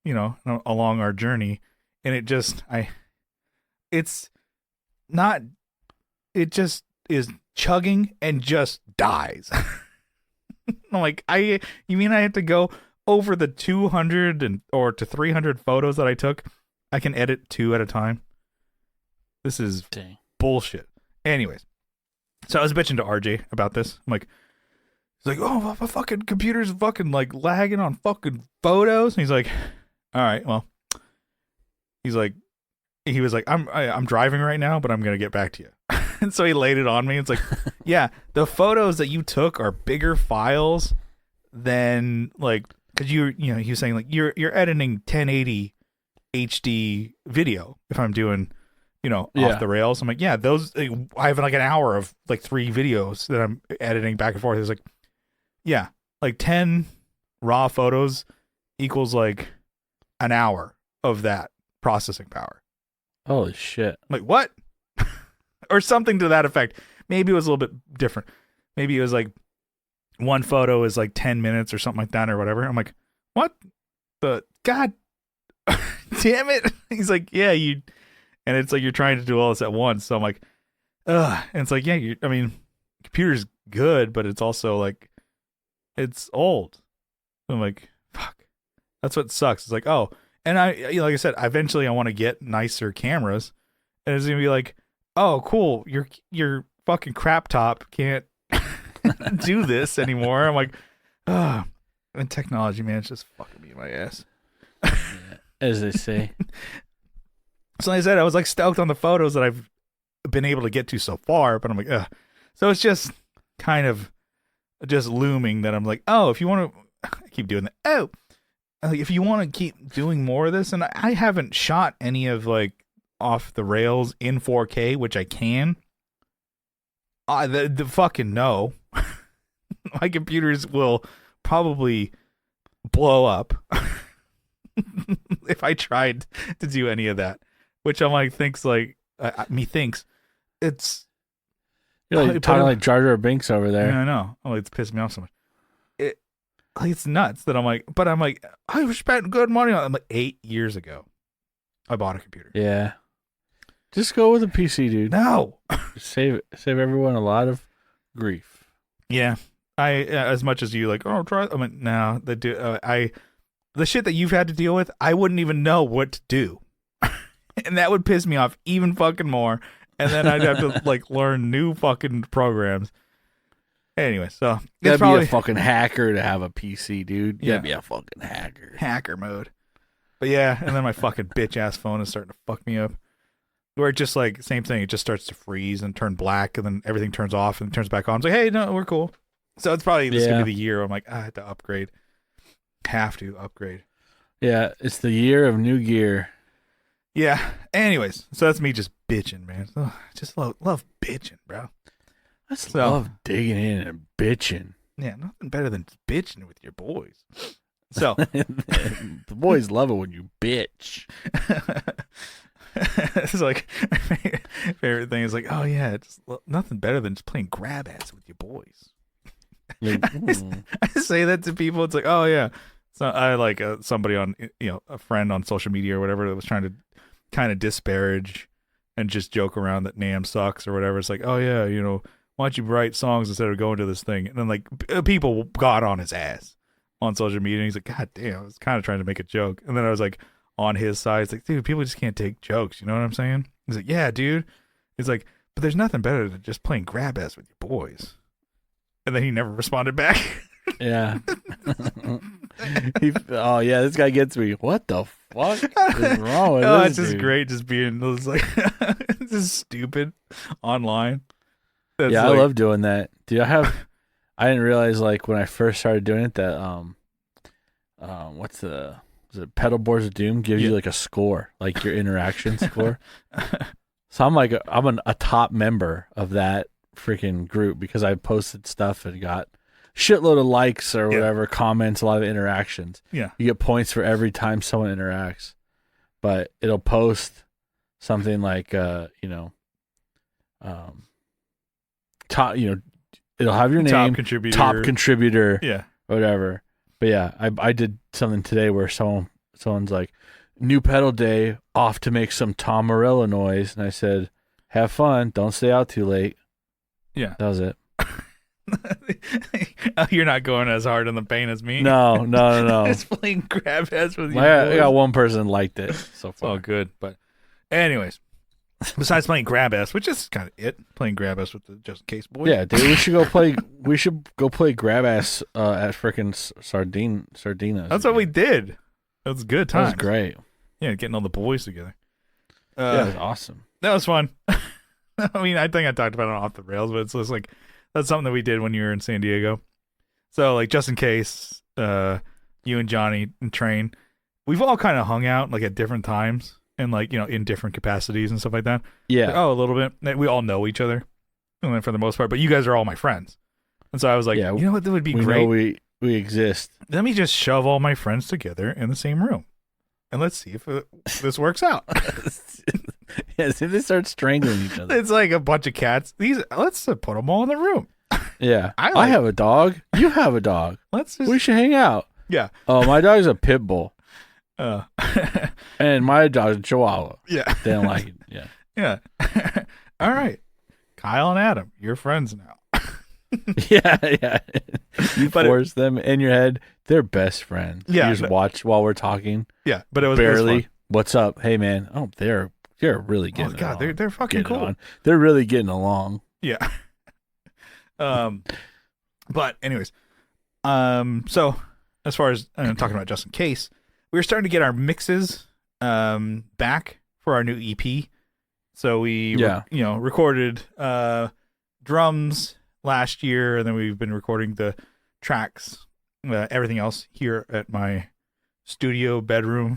along our journey, and it just is chugging and just dies. I'm like, you mean I have to go over the 200 or to 300 photos that I took? I can edit 2 at a time. This is bullshit. Anyways, so I was bitching to RJ about this. I'm like, he's like, oh, my fucking computer's fucking like lagging on fucking photos. And he's like, all right, well, he was like, I'm driving right now, but I'm gonna get back to you. And so he laid it on me. It's like, yeah, the photos that you took are bigger files than like, because he was saying like you're editing 1080 HD video if I'm doing off the rails. I'm like, yeah, those, I have like an hour of like 3 videos that I'm editing back and forth. It's like, yeah, like 10 raw photos equals like an hour of that processing power. Holy shit. Like, what? Or something to that effect. Maybe it was a little bit different. Maybe it was like one photo is like 10 minutes or something like that or whatever. I'm like, what the God damn it? He's like, yeah, and it's like you're trying to do all this at once. So I'm like, ugh. And it's like, yeah, computer's good, but it's also like, it's old. I'm like, fuck. That's what sucks. It's like, oh, And like I said, eventually I want to get nicer cameras, and it's gonna be like, oh, cool, your fucking crap top can't do this anymore. I'm like, ah, and technology, man, it's just fucking me in my ass. As they say. So like I said, I was like stoked on the photos that I've been able to get to so far, but I'm like, ugh. So it's just kind of just looming that I'm like, oh, if you want to, I keep doing that. Oh, if you want to keep doing more of this, and I haven't shot any of like off the rails in 4K, which I can. The fucking no. My computers will probably blow up if I tried to do any of that, which I'm like thinks it's. You're like talking like Jar Jar Binks over there. Yeah, I know. Oh, it's pissed me off so much. It's nuts that I'm like, I spent good money on it. I'm like 8 years ago, I bought a computer. Yeah. Just go with a PC, dude. No. Save everyone a lot of grief. Yeah. As much as you like, oh, try. I mean, no, the shit that you've had to deal with, I wouldn't even know what to do, and that would piss me off even fucking more. And then I'd have to like learn new fucking programs. Anyway, so you gotta be a fucking hacker to have a PC, dude. You gotta be a fucking hacker. Hacker mode. But yeah, and then my fucking bitch ass phone is starting to fuck me up. Where it just like same thing, it just starts to freeze and turn black, and then everything turns off and turns back on. It's like, hey, no, we're cool. So it's probably this is gonna be the year I'm like, I have to upgrade. Have to upgrade. Yeah, it's the year of new gear. Yeah. Anyways, so that's me just bitching, man. Ugh, just love bitching, bro. I just love digging in and bitching. Yeah, nothing better than bitching with your boys. So the boys love it when you bitch. It's like my favorite thing is like, oh yeah, it's nothing better than just playing grab ass with your boys. Like, I say that to people. It's like, oh yeah. So I like somebody on, a friend on social media or whatever that was trying to kind of disparage and just joke around that NAMM sucks or whatever. It's like, oh yeah, why don't you write songs instead of going to this thing? And then like people got on his ass on social media. And he's like, God damn, I was kind of trying to make a joke. And then I was like on his side. It's like, dude, people just can't take jokes. You know what I'm saying? He's like, yeah, dude. He's like, but there's nothing better than just playing grab ass with your boys. And then he never responded back. Yeah. This guy gets me. What the fuck is wrong with this? It's just great just being like just stupid online. I love doing that. Dude, I didn't realize like when I first started doing it that was it Pedal Boards of Doom gives you like a score, like your interaction score. So I'm like I'm a top member of that freaking group because I posted stuff and got shitload of likes or whatever, comments, a lot of interactions. Yeah. You get points for every time someone interacts. But it'll post something like top, it'll have your name, top contributor, yeah, whatever. But yeah, I did something today where someone's like, new pedal day, off to make some Tom Morello noise, and I said, have fun, don't stay out too late. Yeah, that was it. You're not going as hard in the paint as me. No. Just playing grab ass with you. I got one person liked it so far. Oh, good. But anyways, besides playing grab ass, which is kind of it, playing grab ass with the just in case boys. Yeah, dude, we should go play grab ass at freaking Sardina's. That's what we did. It was good times. That was great. Yeah, getting all the boys together. Yeah, it was awesome. That was fun. I mean, I think I talked about it off the rails, but it's just like that's something that we did when you were in San Diego. So, like, just in case, you and Johnny and Train, we've all kind of hung out like at different times and like in different capacities and stuff like that. Yeah. Like, a little bit. We all know each other, for the most part. But you guys are all my friends, and so I was like, you know what, that would be great. Know we exist. Let me just shove all my friends together in the same room, and let's see if this works out. Yeah, see, they start strangling each other. It's like a bunch of cats. Let's put them all in the room. Yeah, I have a dog. You have a dog. We should hang out. Yeah. Oh, my dog's a pit bull. And my dog's a Chihuahua. Yeah. They don't like it. Yeah. Yeah. All right, Kyle and Adam, you're friends now. Yeah. You force them in your head. They're best friends. Yeah, you just watch while we're talking. Yeah, but it was barely. It was fun. What's up? Hey, man. Oh, they're really getting. Oh God, they're fucking cool. On. They're really getting along. Yeah. But anyways, so as far as talking about just in case, we were starting to get our mixes back for our new EP. So we recorded drums last year, and then we've been recording the tracks, everything else here at my studio bedroom.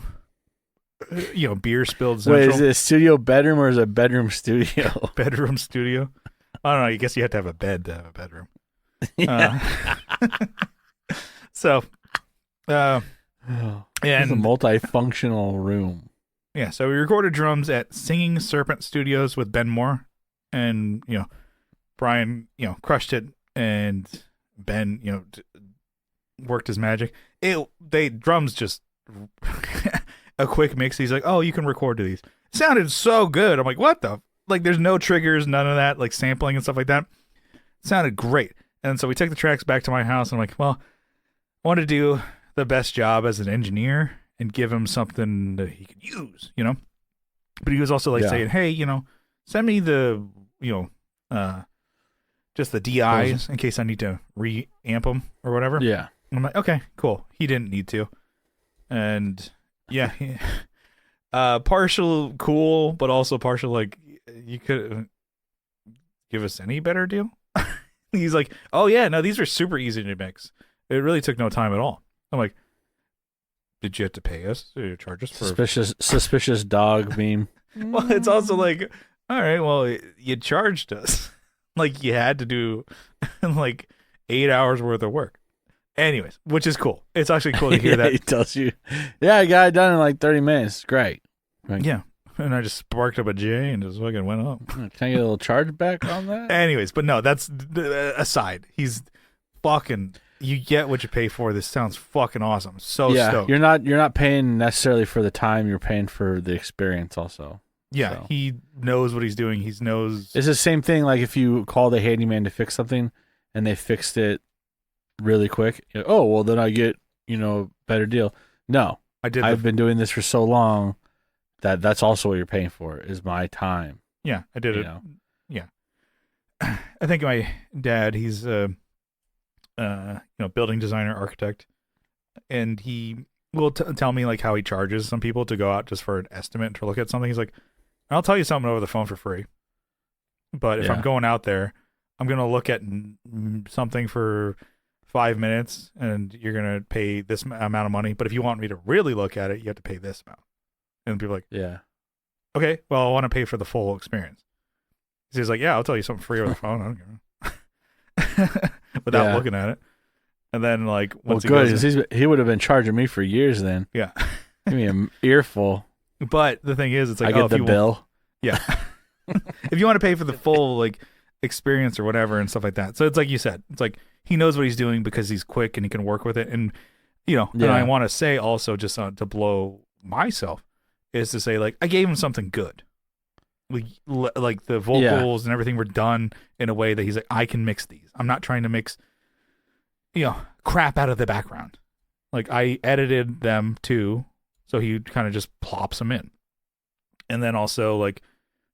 Beer spilled central. Wait, is it a studio bedroom or is it a bedroom studio? Bedroom studio. I don't know. I guess you have to have a bed to have a bedroom. So, and it's a multifunctional room. Yeah, so we recorded drums at Singing Serpent Studios with Ben Moore, and Brian crushed it, and Ben worked his magic. Drums just a quick mix. He's like, oh, you can record to these. It sounded so good. I'm like, what the? Like, there's no triggers, none of that, like sampling and stuff like that. It sounded great. And so we took the tracks back to my house, and I'm like, well, I want to do the best job as an engineer and give him something that he could use, But he was also like saying, hey, send me the, just the DIs in case I need to reamp them or whatever. Yeah. And I'm like, okay, cool. He didn't need to. And yeah, partial cool, but also partial like, you could give us any better deal. He's like, oh yeah, no, these are super easy to mix. It really took no time at all. I'm like, did you have to pay us? Did you charge us for suspicious dog meme? Well, it's also like, all right, well, you charged us. Like you had to do like 8 hours worth of work. Anyways, which is cool. It's actually cool to hear that. He tells you, yeah, I got it done in like 30 minutes. Great. Like, yeah. And I just sparked up a J and just fucking went up. Can I get a little charge back on that? Anyways, but no, that's aside. He's fucking, you get what you pay for. This sounds fucking awesome. So stoked. You're not paying necessarily for the time. You're paying for the experience also. Yeah, so. He knows what he's doing. He knows. It's the same thing like if you call the handyman to fix something and they fixed it really quick. Oh, well, then I get, a better deal. No, I've been doing this for so long that's also what you're paying for is my time. Yeah, I did it. Yeah. I think my dad, he's a building designer, architect, and he will tell me like how he charges some people to go out just for an estimate to look at something. He's like, I'll tell you something over the phone for free, but if I'm going out there, I'm going to look at something for 5 minutes and you're going to pay this amount of money. But if you want me to really look at it, you have to pay this amount. And people are like, yeah, okay, well, I want to pay for the full experience. So he's like, yeah, I'll tell you something free over the phone. I don't care. Without looking at it. And then like, once he would have been charging me for years then. Yeah. Give me an earful. But the thing is, it's like, I get the bill. Yeah. If you want to pay for the full like experience or whatever and stuff like that. So it's like you said, it's like he knows what he's doing because he's quick and he can work with it. And, and I want to say also just to blow myself is to say like, I gave him something good. Like the vocals and everything were done in a way that he's like, I can mix these. I'm not trying to mix, crap out of the background. Like I edited them too. So he kind of just plops them in. And then also like,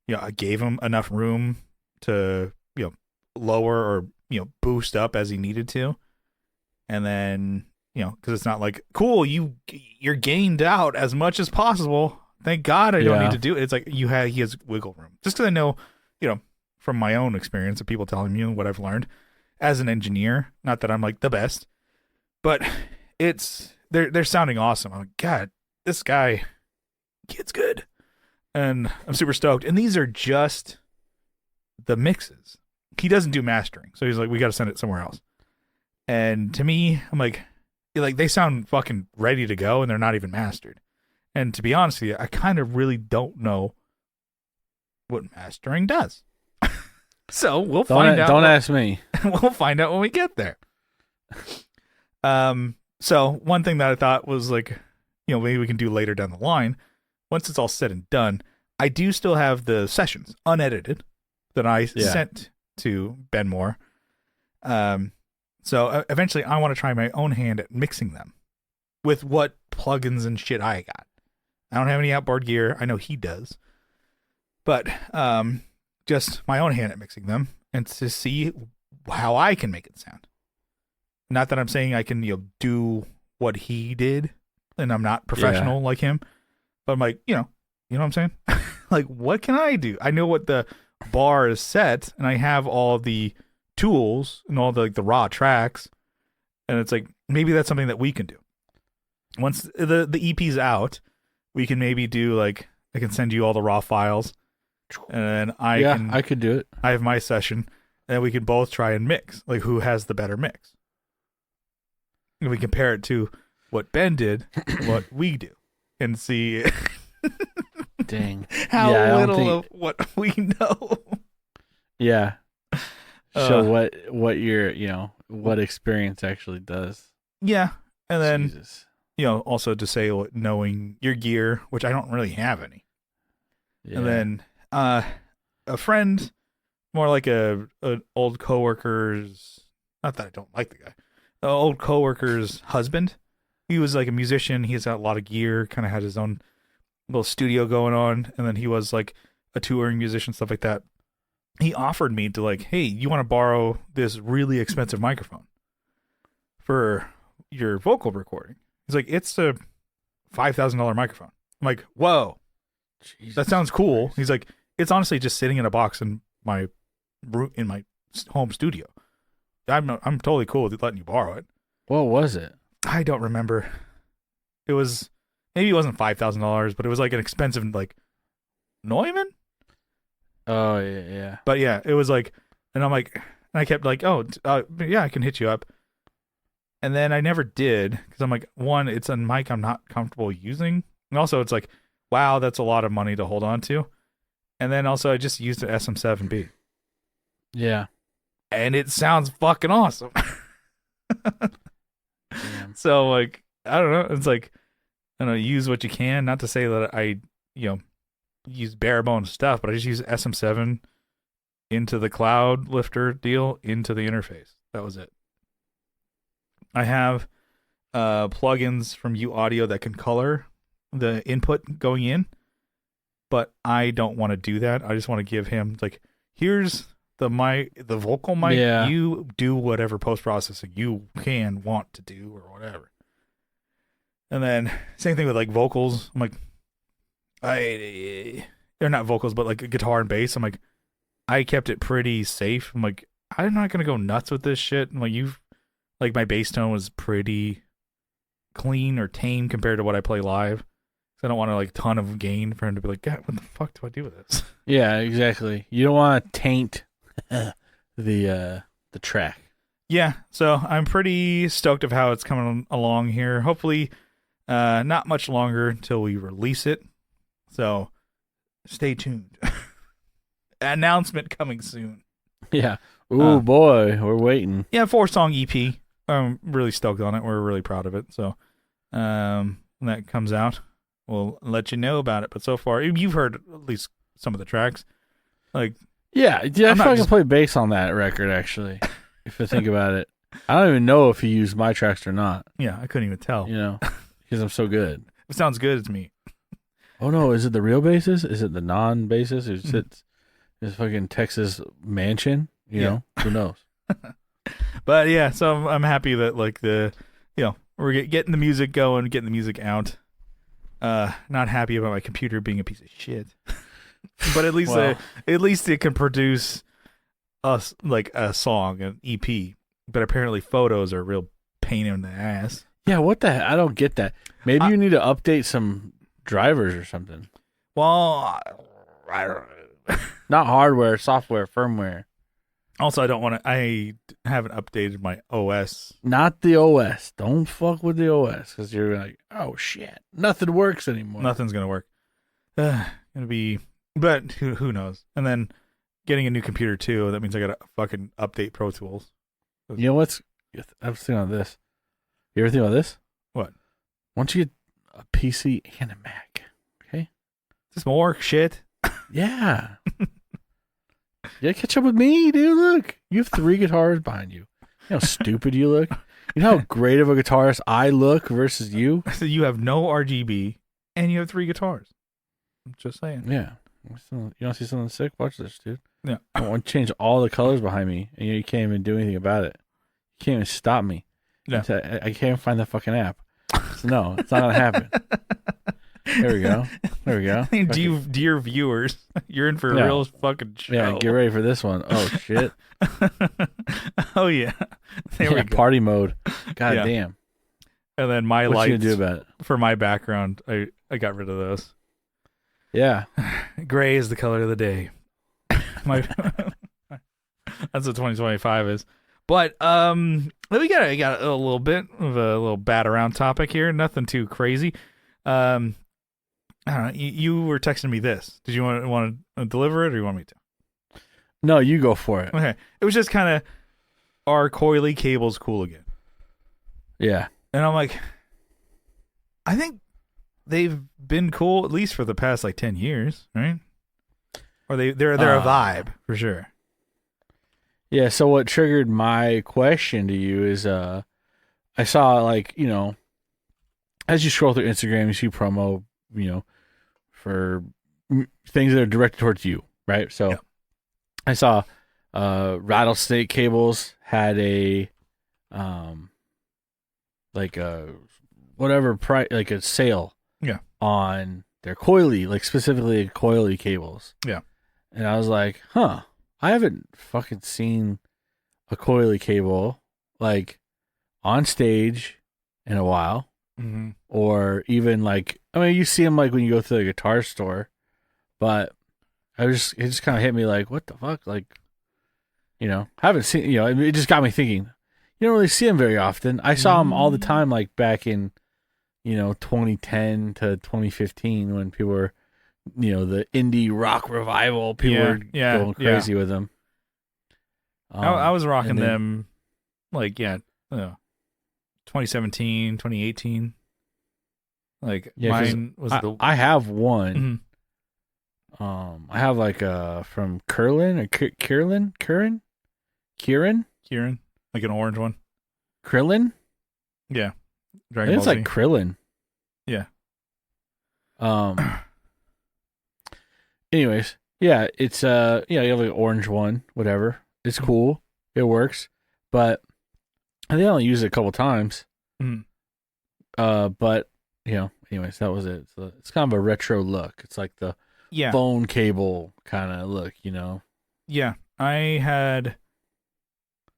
I gave him enough room to, lower or, boost up as he needed to. And then, because it's not like, cool, you're gained out as much as possible. Thank God I don't need to do it. It's like he has wiggle room. Just because I know, from my own experience of people telling me what I've learned as an engineer, not that I'm like the best, but they're sounding awesome. I'm like, God, this guy gets good. And I'm super stoked. And these are just the mixes. He doesn't do mastering. So he's like, we got to send it somewhere else. And to me, I'm like they sound fucking ready to go and they're not even mastered. And to be honest with you, I kind of really don't know what mastering does. So we'll find out. Don't ask me. We'll find out when we get there. So one thing that I thought was like, maybe we can do later down the line, once it's all said and done, I do still have the sessions unedited that I sent to Ben Moore. So eventually I want to try my own hand at mixing them with what plugins and shit I got. I don't have any outboard gear. I know he does. But just my own hand at mixing them and to see how I can make it sound. Not that I'm saying I can, do what he did and I'm not professional like him, but I'm like, you know what I'm saying? Like, what can I do? I know what the bar is set and I have all the tools and all the raw tracks. And it's like, maybe that's something that we can do. Once the EP's out, we can maybe do like, I can send you all the raw files and I could do it. I have my session and we can both try and mix, like who has the better mix. And we compare it to what Ben did, what we do, and see Dang. how little of what we know. Yeah. So what your what experience actually does. Yeah. And then Jesus. Also to say knowing your gear, which I don't really have any. Yeah. And then a friend, more like a old coworker's, not that I don't like the guy, old coworker's husband. He was like a musician. He's got a lot of gear, kind of had his own little studio going on. And then he was like a touring musician, stuff like that. He offered me to like, hey, you want to borrow this really expensive microphone for your vocal recording? He's like, it's a $5,000 microphone. I'm like, whoa, Jesus, that sounds cool. Christ. He's like, it's honestly just sitting in a box in my home studio. I'm totally cool with letting you borrow it. What was it? I don't remember. It was, maybe it wasn't $5,000, but it was like an expensive like Neumann. Oh yeah. But yeah, it was like, and I'm like, and I kept like, oh yeah, I can hit you up. And then I never did because I'm like, one, it's a mic I'm not comfortable using, and also it's like, wow, that's a lot of money to hold on to. And then also I just used an SM7B. Yeah. And it sounds fucking awesome. So like, I don't know. It's like, I don't know, use what you can. Not to say that I, use bare bones stuff, but I just use SM7 into the cloud lifter deal into the interface. That was it. I have plugins from U Audio that can color the input going in, but I don't want to do that. I just want to give him like, here's the vocal mic. Yeah. You do whatever post processing you want to do or whatever. And then same thing with like vocals. I'm like, they're not vocals, but like guitar and bass. I'm like, I kept it pretty safe. I'm like, I'm not gonna go nuts with this shit. I'm like, my bass tone was pretty clean or tame compared to what I play live. So I don't want to like ton of gain for him to be like, God, what the fuck do I do with this? Yeah, exactly. You don't want to taint the track. Yeah, so I'm pretty stoked of how it's coming along here. Hopefully, not much longer until we release it. So stay tuned. Announcement coming soon. Yeah. Ooh, boy, we're waiting. Yeah, 4-song EP. I'm really stoked on it. We're really proud of it. So when that comes out, we'll let you know about it. But so far, you've heard at least some of the tracks. Like, yeah, I feel like I can play bass on that record, actually, if you think about it. I don't even know if he used my tracks or not. Yeah, I couldn't even tell. Because I'm so good. If it sounds good, it's me. Oh, no, is it the real bassist? Is it the non-bassist who sits in his fucking Texas mansion? You know, who knows? But yeah, so I'm happy that like we're getting the music going, getting the music out. Not happy about my computer being a piece of shit, but at least it can produce us like a song, an EP. But apparently, photos are a real pain in the ass. Yeah, what the heck? I don't get that. Maybe you need to update some drivers or something. Well, I don't know. Not hardware, software, firmware. Also, I haven't updated my OS. Not the OS. Don't fuck with the OS because you're like, oh shit, nothing works anymore. Nothing's gonna work. But who knows? And then getting a new computer too. That means I gotta fucking update Pro Tools. You know what's? I was thinking on this. You ever think about this? What? Why don't you get a PC and a Mac? Okay. Is this more shit? Yeah. Yeah, catch up with me, dude. Look, you have 3 guitars behind you. You know how stupid you look? You know how great of a guitarist I look versus you? So you have no RGB and you have 3 guitars. I'm just saying. Yeah. You don't see something sick? Watch this, dude. Yeah. I want to change all the colors behind me, and you can't even do anything about it. You can't even stop me. Yeah. I can't find the fucking app. So no, it's not going to happen. There we go. There we go. Dear viewers, you're in for a real fucking show. Yeah, get ready for this one. Oh, shit. Oh, yeah. There we go. Party mode. God damn. And then my lights. What you lights gonna do about it? For my background, I got rid of those. Yeah. Gray is the color of the day. That's what 2025 is. But we got a little bit of a little bat around topic here. Nothing too crazy. I don't know. You were texting me this. Did you want to deliver it, or you want me to? No, you go for it. Okay. It was just kind of, are coily cables cool again? Yeah. And I'm like, I think they've been cool at least for the past like 10 years, right? Or they're a vibe for sure. Yeah, so what triggered my question to you is I saw, like, you know, as you scroll through Instagram, you see promo, you know, for things that are directed towards you, right? So I saw Rattlesnake Cables had a like a whatever price, like a sale on their coily, like specifically coily cables. Yeah. And I was like, huh, I haven't fucking seen a coily cable like on stage in a while. Mm-hmm. Or even like, I mean, you see them like when you go to the guitar store, but it just kind of hit me like, what the fuck? Like, you know, I haven't seen, you know, it just got me thinking, you don't really see them very often. I saw them all the time, like back in, you know, 2010 to 2015 when people were, you know, the indie rock revival, people were going crazy with them. I was rocking them like, 2017, 2018. Like mine was I have one. Mm-hmm. I have like from Kieran, like an orange one. Krillin? Yeah. Dragon Ball Z. Like Krillin. Yeah. Anyways, yeah, it's you have like an orange one, whatever. It's cool. It works. But I think I only used it a couple times. Mm. But you know, anyways, that was it. So it's kind of a retro look. It's like the phone cable kind of look, you know. Yeah, I had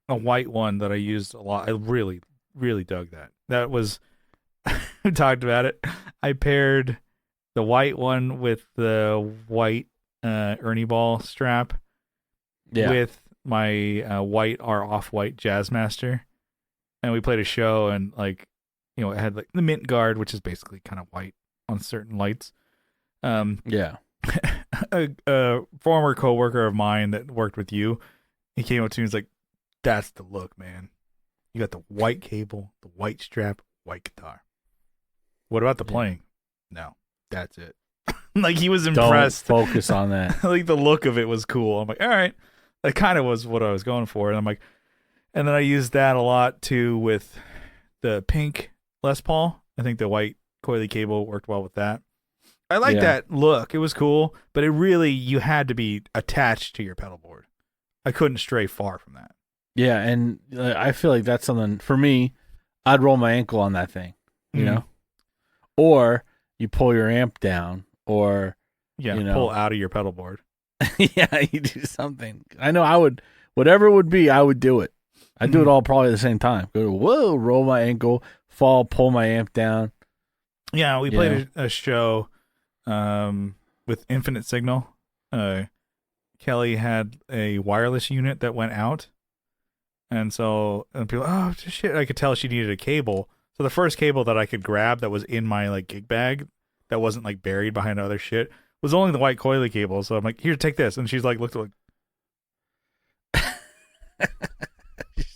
a white one that I used a lot. I really, really dug that. That was we talked about it. I paired the white one with the white Ernie Ball strap with my white or off-white Jazzmaster, and we played a show, and like, you know, it had like the mint guard, which is basically kind of white on certain lights. A former coworker of mine that worked with you, he came up to me and was like, "That's the look, man. You got the white cable, the white strap, white guitar. What about the playing? No, that's it." Like, he was impressed. Don't focus on that. Like, the look of it was cool. I'm like, all right. That kind of was what I was going for. And I'm like, and then I used that a lot too with the pink Les Paul. I think the white coily cable worked well with that. I like that look. It was cool, but it really, you had to be attached to your pedal board. I couldn't stray far from that. Yeah, and I feel like that's something, for me, I'd roll my ankle on that thing, you know? Or you pull your amp down, or, you know, pull out of your pedal board. Yeah, you do something. I know I would, whatever it would be, I would do it. I'd do it all probably at the same time. Go, whoa, roll my ankle, fall, pull my amp down. Yeah, we played a show with Infinite Signal. Kelly had a wireless unit that went out. And so people, oh, shit, I could tell she needed a cable. So the first cable that I could grab that was in my like gig bag that wasn't like buried behind other shit was only the white coily cable. So I'm like, here, take this. And she's like, looked like,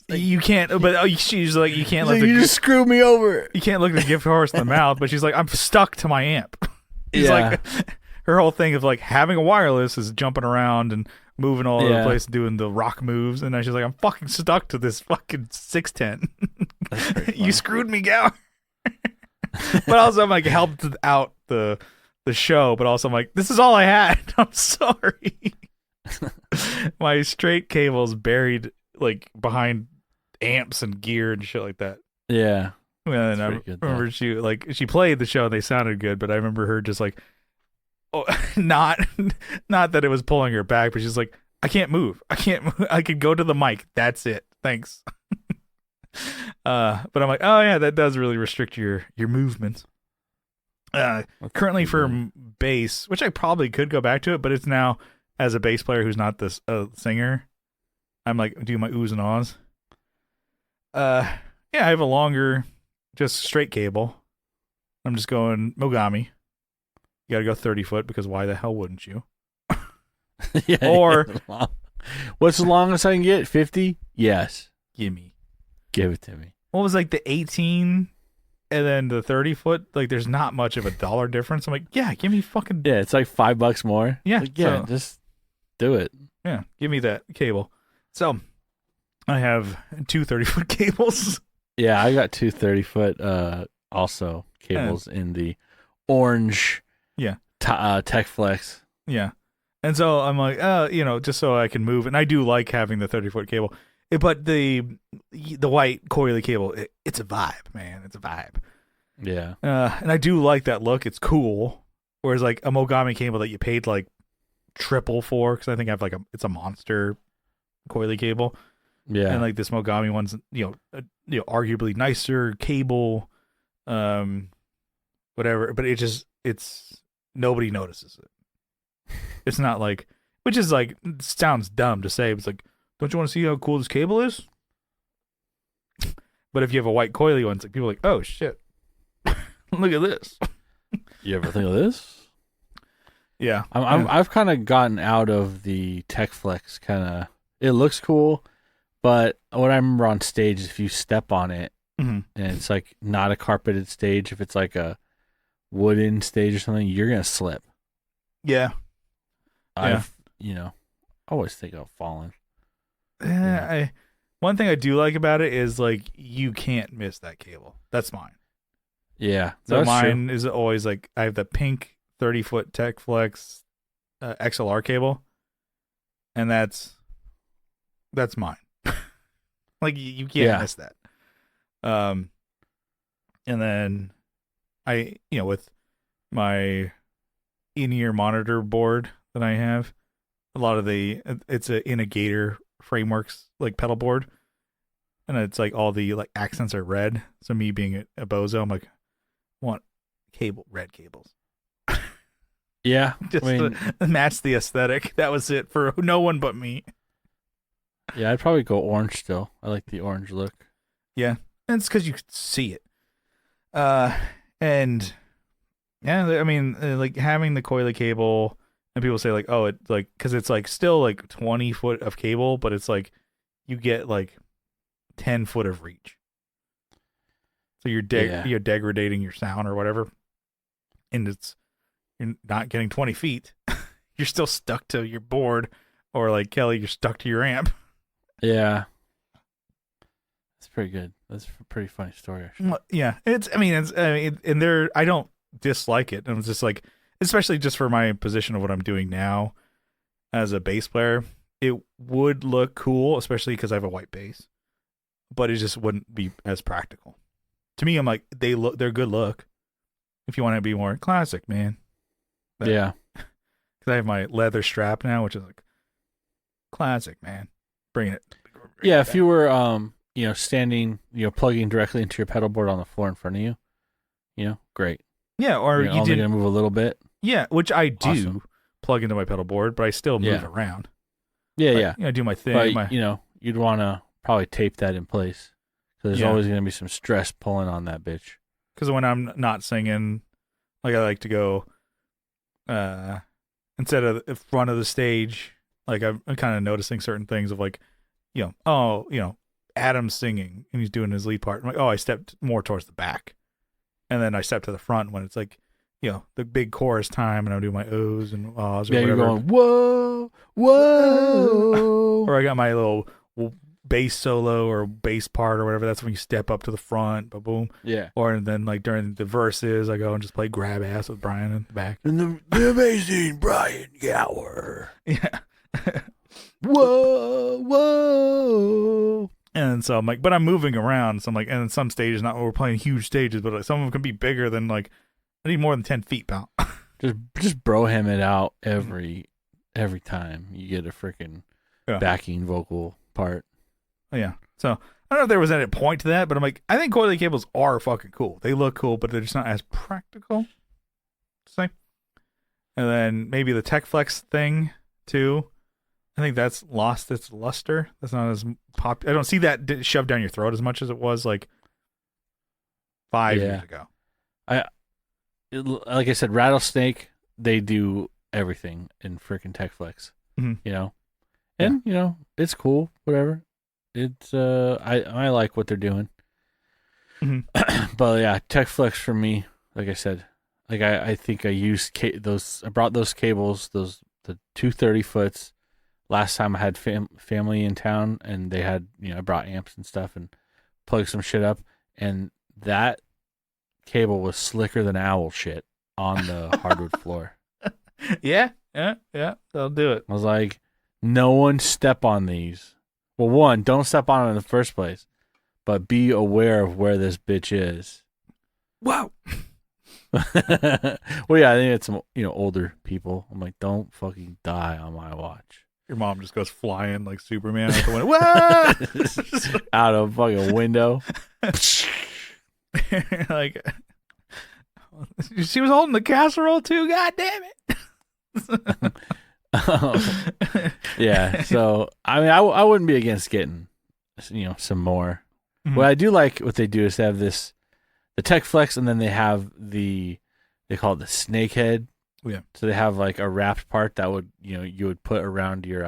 you can't, but she's like, you can't let you just screw me over. You can't look the gift horse in the mouth, but she's like, I'm stuck to my amp. She's like, her whole thing of like having a wireless is jumping around and moving all over the place, doing the rock moves, and then she's like, I'm fucking stuck to this fucking 610. You screwed me, Gower. But also I'm like helped out the show, but also I'm like, this is all I had. I'm sorry. My straight cable's buried like behind amps and gear and shit like that. Yeah. And I remember she played the show and they sounded good, but I remember her just like, oh, not that it was pulling her back, but she's like, I can't move. I could go to the mic. That's it. Thanks. But I'm like, oh yeah, that does really restrict your movements. Currently for bass, which I probably could go back to it, but it's now as a bass player who's not this singer, I'm like doing my oohs and ahs. Yeah, I have a longer, just straight cable. I'm just going Mogami. You got to go 30 foot because why the hell wouldn't you? Yeah, or what's the longest I can get? 50? Yes. Give it to me. What was like the 18 and then the 30 foot? Like there's not much of a dollar difference. I'm like, yeah, give me fucking. Yeah, it's like $5 more. Yeah. Like, yeah, so, just do it. Yeah, give me that cable. So I have 2 30-foot cables. Yeah, I got 2 30-foot also cables in the orange Tech Flex. Yeah. And so I'm like, just so I can move. And I do like having the 30-foot cable. But the white coily cable, it's a vibe, man. It's a vibe. Yeah. And I do like that look. It's cool. Whereas like a Mogami cable that you paid like triple for, because I think I have like it's a monster coily cable. Yeah. And like this Mogami one's arguably nicer cable, whatever. But it's nobody notices it. It's not like, which is like, it sounds dumb to say. It's like, don't you want to see how cool this cable is? But if you have a white coily one, it's like people are like, oh shit, look at this. You ever think of this? Yeah. I've kind of gotten out of the Tech Flex kind of. It looks cool, but what I remember on stage is if you step on it, and it's like not a carpeted stage, if it's like a wooden stage or something, you're gonna slip. Yeah. I always think of falling. One thing I do like about it is like you can't miss that cable. That's mine. Yeah. So mine is always like I have the pink 30-foot Tech Flex XLR cable, and that's mine. Like you can't miss that. And then I with my in-ear monitor board that I have, a lot of it's in a Gator frameworks like pedal board, and it's like all the like accents are red. So me being a bozo, I'm like, I want red cables. Yeah, just to match the aesthetic. That was it for no one but me. Yeah, I'd probably go orange still. I like the orange look. Yeah, and it's because you could see it. And yeah, I mean, like having the coily cable, and people say like, oh, it like because it's like still like 20 foot of cable, but it's like you get like 10 foot of reach. So you're degrading your sound or whatever, and you're not getting 20 feet. You're still stuck to your board, or like Kelly, you're stuck to your amp. Yeah. That's pretty good. That's a pretty funny story, actually. Yeah. I don't dislike it. And it's just like, especially just for my position of what I'm doing now as a bass player, it would look cool, especially because I have a white bass, but it just wouldn't be as practical. To me, I'm like, they're good look. If you want to be more classic, man. Yeah. Because I have my leather strap now, which is like classic, man. Bring it. Yeah, if you were standing, plugging directly into your pedal board on the floor in front of you, great. Yeah, or you're only gonna move a little bit. Yeah, which I do plug into my pedal board, but I still move around. Yeah, I do my thing. But you'd want to probably tape that in place because there's always gonna be some stress pulling on that bitch. Because when I'm not singing, like I like to go, instead of the front of the stage, like I'm kind of noticing certain things of like, Adam's singing and he's doing his lead part. I'm like, oh, I stepped more towards the back, and then I step to the front when it's like, the big chorus time, and I'll do my O's and ahs or Yeah, whatever. you're going, whoa, whoa. Or I got my little bass solo or bass part or whatever. That's when you step up to the front, boom. Yeah. Or then like during the verses, I go and just play grab ass with Brian in the back. And the amazing Brian Gower. Yeah. Whoa, whoa. And so I'm like, but I'm moving around. So I'm like, and in some stages, not we're playing huge stages, but like some of them can be bigger than like, I need more than 10 feet, pal. Just bro him it out every time you get a freaking backing vocal part. Yeah. So I don't know if there was any point to that, but I'm like, I think coiled cables are fucking cool. They look cool, but they're just not as practical. Say. And then maybe the Tech Flex thing too. I think that's lost its luster. That's not as popular. I don't see that shoved down your throat as much as it was like 5 years ago. Like I said, Rattlesnake, they do everything in freaking Tech Flex. Mm-hmm. And it's cool. Whatever. It's I like what they're doing. Mm-hmm. But yeah, Tech Flex for me, like I said, like I think I used those. I brought those cables, the 230 foots. Last time I had family in town, and they had I brought amps and stuff and plugged some shit up, and that cable was slicker than owl shit on the hardwood floor. Yeah, they'll do it. I was like, no one step on these. Well, one, don't step on it in the first place, but be aware of where this bitch is. Wow. Well, yeah, I think it's some older people. I'm like, don't fucking die on my watch. Your mom just goes flying like Superman out the window. Whoa! Out of a fucking window. Like, she was holding the casserole too. God damn it! Yeah. So I mean, I wouldn't be against getting some more. Mm-hmm. What I do like what they do is they have the Tech Flex, and then they have they call it the snake head. Yeah. So they have like a wrapped part that would you would put around your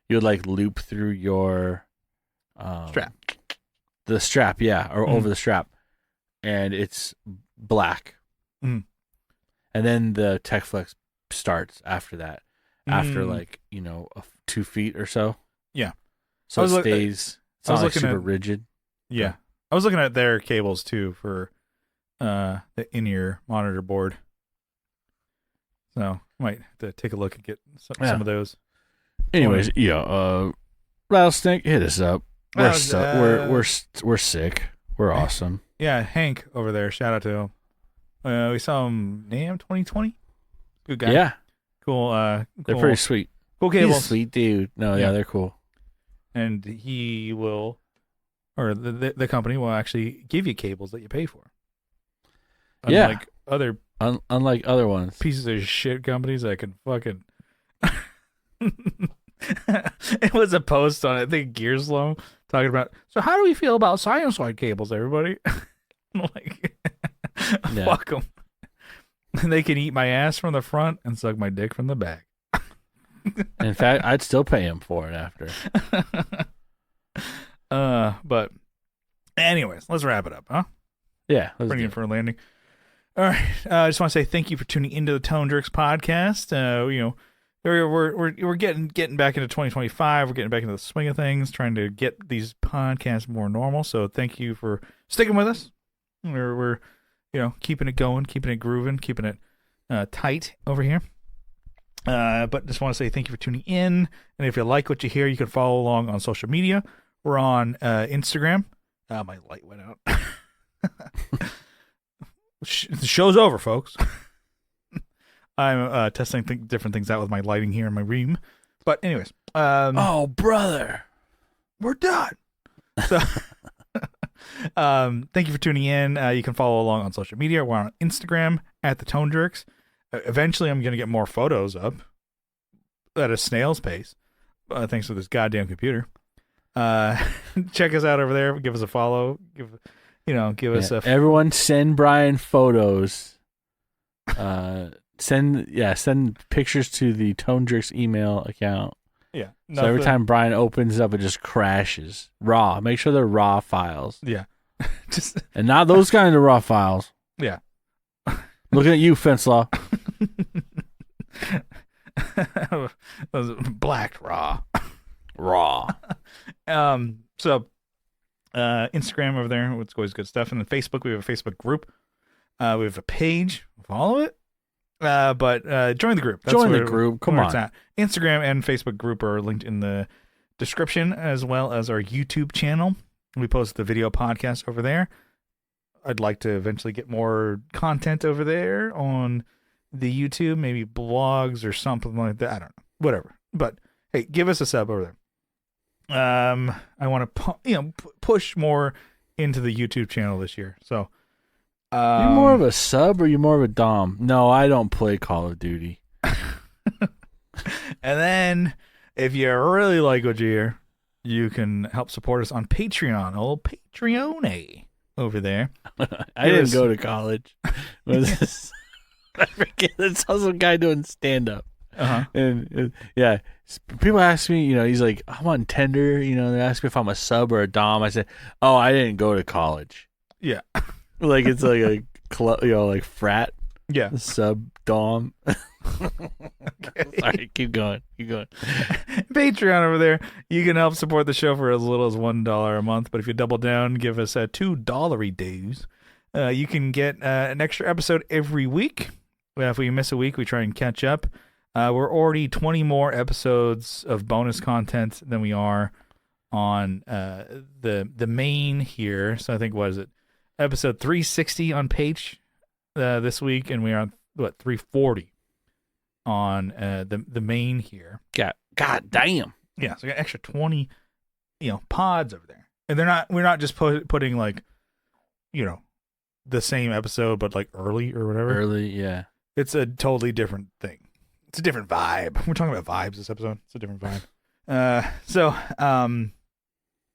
you would like loop through your strap. The strap, yeah, or over the strap, and it's black. Mm. And then the Tech Flex starts after that, after like 2 feet or so. Yeah. So it stays. It's not like super rigid. Yeah, I was looking at their cables too for the in-ear monitor board. So might have to take a look and get some of those. Anyways, Rattlesnake, hit us up. We're sick. We're awesome. Yeah, Hank over there. Shout out to him. We saw him NAMM 2020. Good guy. Yeah. Cool. They're pretty sweet. Cool cables. He's a sweet dude. No, yeah, they're cool. And he will, or the company will actually give you cables that you pay for. Unlike other unlike other ones. Pieces of shit companies that can fucking it was a post on I think Gearslow talking about, so how do we feel about sinusoid cables, everybody? I'm like, fuck them. And they can eat my ass from the front and suck my dick from the back. In fact, I'd still pay him for it after. But anyways, let's wrap it up, huh? Yeah. Bring it for a landing. All right. I just want to say thank you for tuning into the Tone Jerks podcast. We're getting back into 2025. We're getting back into the swing of things, trying to get these podcasts more normal. So thank you for sticking with us. We're keeping it going, keeping it grooving, keeping it tight over here. But just want to say thank you for tuning in. And if you like what you hear, you can follow along on social media. We're on Instagram. My light went out. The show's over, folks. I'm testing different things out with my lighting here in my room. But anyways. Oh, brother. We're done. So, thank you for tuning in. You can follow along on social media. We're on Instagram at the Tone Jerks. Eventually, I'm going to get more photos up at a snail's pace. Thanks to this goddamn computer. Check us out over there. Give us a follow. Give us a... Everyone send Brian photos. Send pictures to the Tone Jerks email account. Yeah. So every time Brian opens up, it just crashes. Raw. Make sure they're raw files. Yeah. And not those kind of raw files. Yeah. Looking at you, fence law. Black raw. So Instagram over there, it's always good stuff. And then Facebook, we have a Facebook group. We have a page. Follow it. But join the group. Join the group. Come on. It's at. Instagram and Facebook group are linked in the description, as well as our YouTube channel. We post the video podcast over there. I'd like to eventually get more content over there on the YouTube, maybe blogs or something like that. I don't know. Whatever. But hey, give us a sub over there. I want to push more into the YouTube channel this year. So you more of a sub or you more of a dom? No, I don't play Call of Duty. And then if you really like what you hear, you can help support us on Patreon. Old Patreon over there. I didn't go to college. I forget. It's some guy doing stand up. Uh-huh. And yeah, people ask me, he's like, I'm on Tinder, they ask me if I'm a sub or a dom. I said, oh, I didn't go to college. Yeah. Like it's like a club, like frat. Yeah. Sub dom. Okay. Sorry, keep going. Patreon over there. You can help support the show for as little as $1 a month, but if you double down, give us $2 dues. You can get an extra episode every week. If we miss a week, we try and catch up. We're already 20 more episodes of bonus content than we are on the main here. So I think, what is it? Episode 360 on Page this week, and we are on 340 on the main here. God damn. Yeah, so we got extra 20 pods over there. And we're not just putting like the same episode but like early or whatever. Early, yeah. It's a totally different thing. It's a different vibe. We're talking about vibes this episode. It's a different vibe.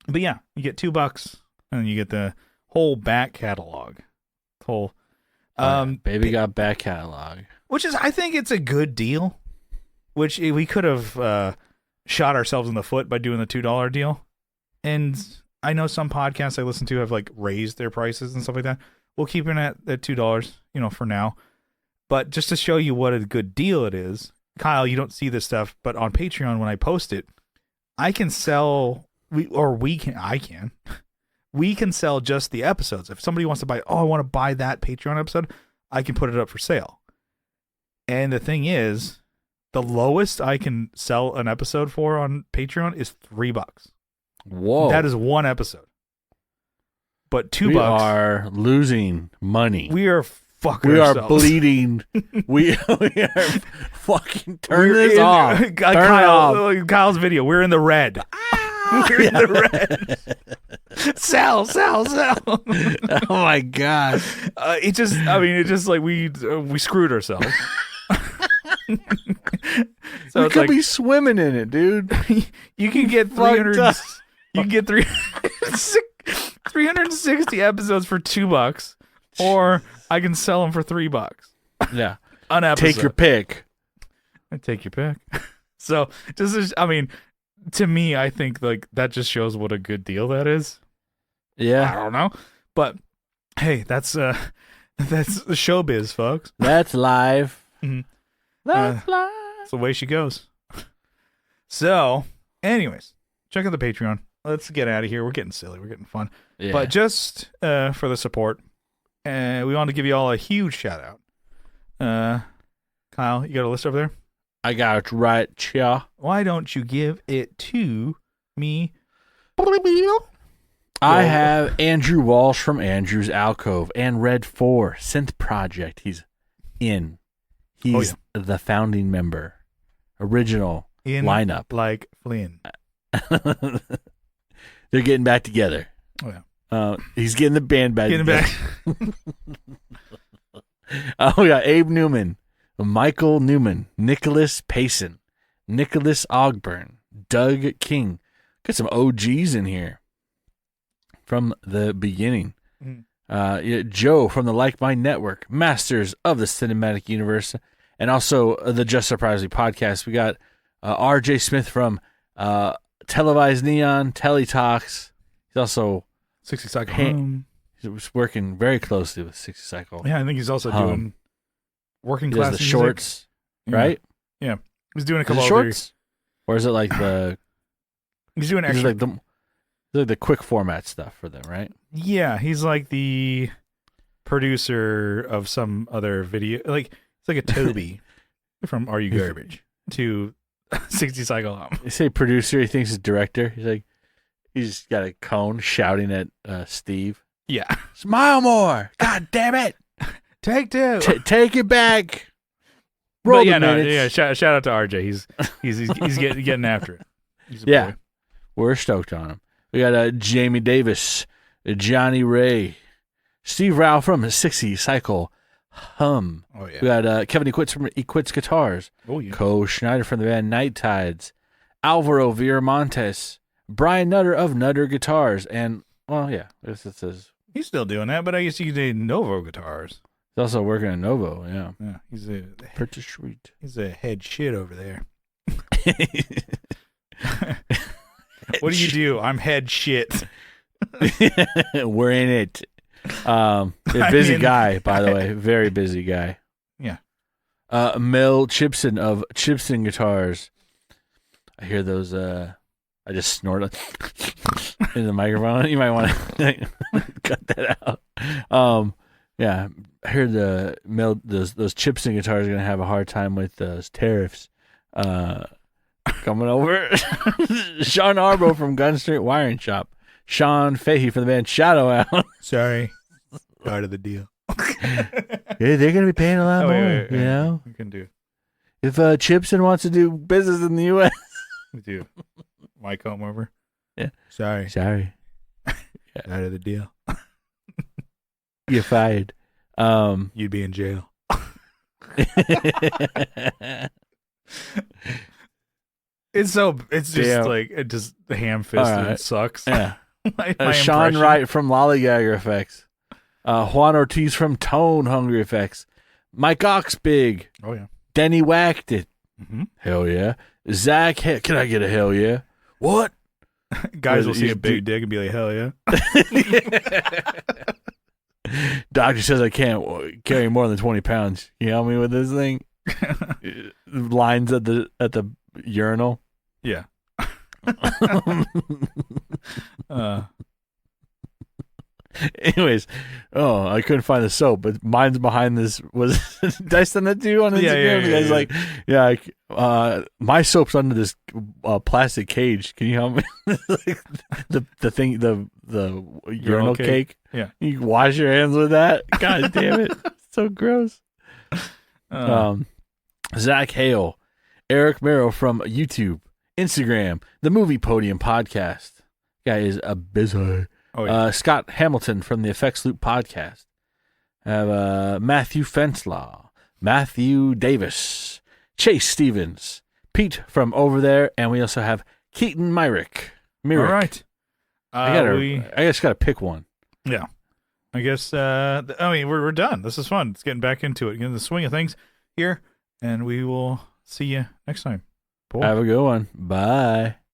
But yeah, you get $2 and you get the whole back catalog. Baby got back catalog. Which is, I think it's a good deal. Which we could have shot ourselves in the foot by doing the $2 deal. And I know some podcasts I listen to have like raised their prices and stuff like that. We'll keep it at $2, for now. But just to show you what a good deal it is, Kyle, you don't see this stuff, but on Patreon when I post it, I can sell, we can sell just the episodes. If somebody wants to buy, I want to buy that Patreon episode, I can put it up for sale. And the thing is, the lowest I can sell an episode for on Patreon is $3. Whoa. That is one episode. But $2. We are losing money. We are fucking We ourselves. are bleeding. we are fucking turn this off. Turn Kyle's video. We're in the red. We're in the red. Sell. Oh my god. It just like we screwed ourselves. So we could be swimming in it, dude. You can get 300. You can get 360 episodes for $2, or I can sell them for $3. Yeah, an episode. Take your pick. Take your pick. So to me, I think like that just shows what a good deal that is. Yeah, I don't know, but hey, that's the showbiz, folks. That's live. Mm-hmm. That's live. That's the way she goes. So, anyways, check out the Patreon. Let's get out of here. We're getting silly. We're getting fun. Yeah. But just for the support, we want to give you all a huge shout out. Kyle, you got a list over there? I got it right here. Why don't you give it to me? I have Andrew Walsh from Andrew's Alcove and Red 4 Synth Project. He's in. He's the founding member. Original in lineup. Like Flynn. They're getting back together. Oh, yeah. He's getting the band back together. Back. We got Abe Newman, Michael Newman, Nicholas Payson, Nicholas Ogburn, Doug King. Got some OGs in here from the beginning. Joe from the Like Mind Network, Masters of the Cinematic Universe, and also the Just Surprisingly podcast. We got RJ Smith from Televised Neon, Teletalks. He's also 60 Cycle Home. He's working very closely with 60 Cycle. Yeah, I think he's also doing working class the music. shorts, right? Yeah. He's doing a couple of shorts, or is it like the? He's doing extra. Like the quick format stuff for them, right? Yeah, he's like the producer of some other video. Like it's like a Toby from Are You Garbage to 60 Cycle Hum. You say producer, he thinks he's director. He's got a cone shouting at Steve. Yeah. Smile more. God damn it. Take two. Take it back. Roll the minutes. Shout out to RJ. He's getting after it. He's a boy. We're stoked on him. We got Jamie Davis, Johnny Ray, Steve Rao from 60 Cycle Hum. Oh yeah. We got Kevin Equits from Equits Guitars. Oh yeah. Co Schneider from the band Night Tides, Alvaro Viramontes, Brian Nutter of Nutter Guitars, and I guess it says he's still doing that, but I guess you could say Novo Guitars. He's also working at Novo. Yeah. He's a pretty sweet. He's a head shit over there. What do you do? I'm head shit. We're in it. A busy guy, by the way. Very busy guy. Yeah. Mel Chipson of Chipson Guitars. I hear those. I just snorted in the microphone. You might want to cut that out. I heard those Chipson Guitars are gonna have a hard time with those tariffs. Coming over. Sean Arbo from Gun Street Wiring Shop. Sean Fahey from the band Shadow Out. Sorry. Part of the deal. They're going to be paying a lot more, you know? We can do. If Chipson wants to do business in the U.S. We do. Mike come over? Yeah. Sorry. Out of the deal. You're fired. You'd be in jail. It's just like it just the ham fist and it sucks. Yeah. my Sean Wright from Lollygagger Effects. Juan Ortiz from Tone Hungry Effects. Mike Oxbig. Oh yeah. Denny Whacked It. Mm-hmm. Hell yeah. Zach, can I get a hell yeah? What? Guys will see a big dick and be like, hell yeah. Doctor says I can't carry more than 20 pounds. You help me with this thing? Lines at the urinal. Yeah. Anyways, I couldn't find the soap, but mine's behind this. Did I send that to you on Instagram? The guy's my soap's under this plastic cage. Can you help me? the urinal cake. Yeah, you wash your hands with that. God damn it, so gross. Zach Hale, Eric Merrow from YouTube, Instagram, the Movie Podium Podcast. Guy is a busy. Oh, yeah. Scott Hamilton from the Effects Loop Podcast. I have Matthew Fenslaw, Matthew Davis, Chase Stevens, Pete from over there, and we also have Keaton Myrick. All right. I just got to pick one. Yeah. I guess, we're done. This is fun. It's getting back into it, getting the swing of things here, and we will see you next time. Have a good one. Bye.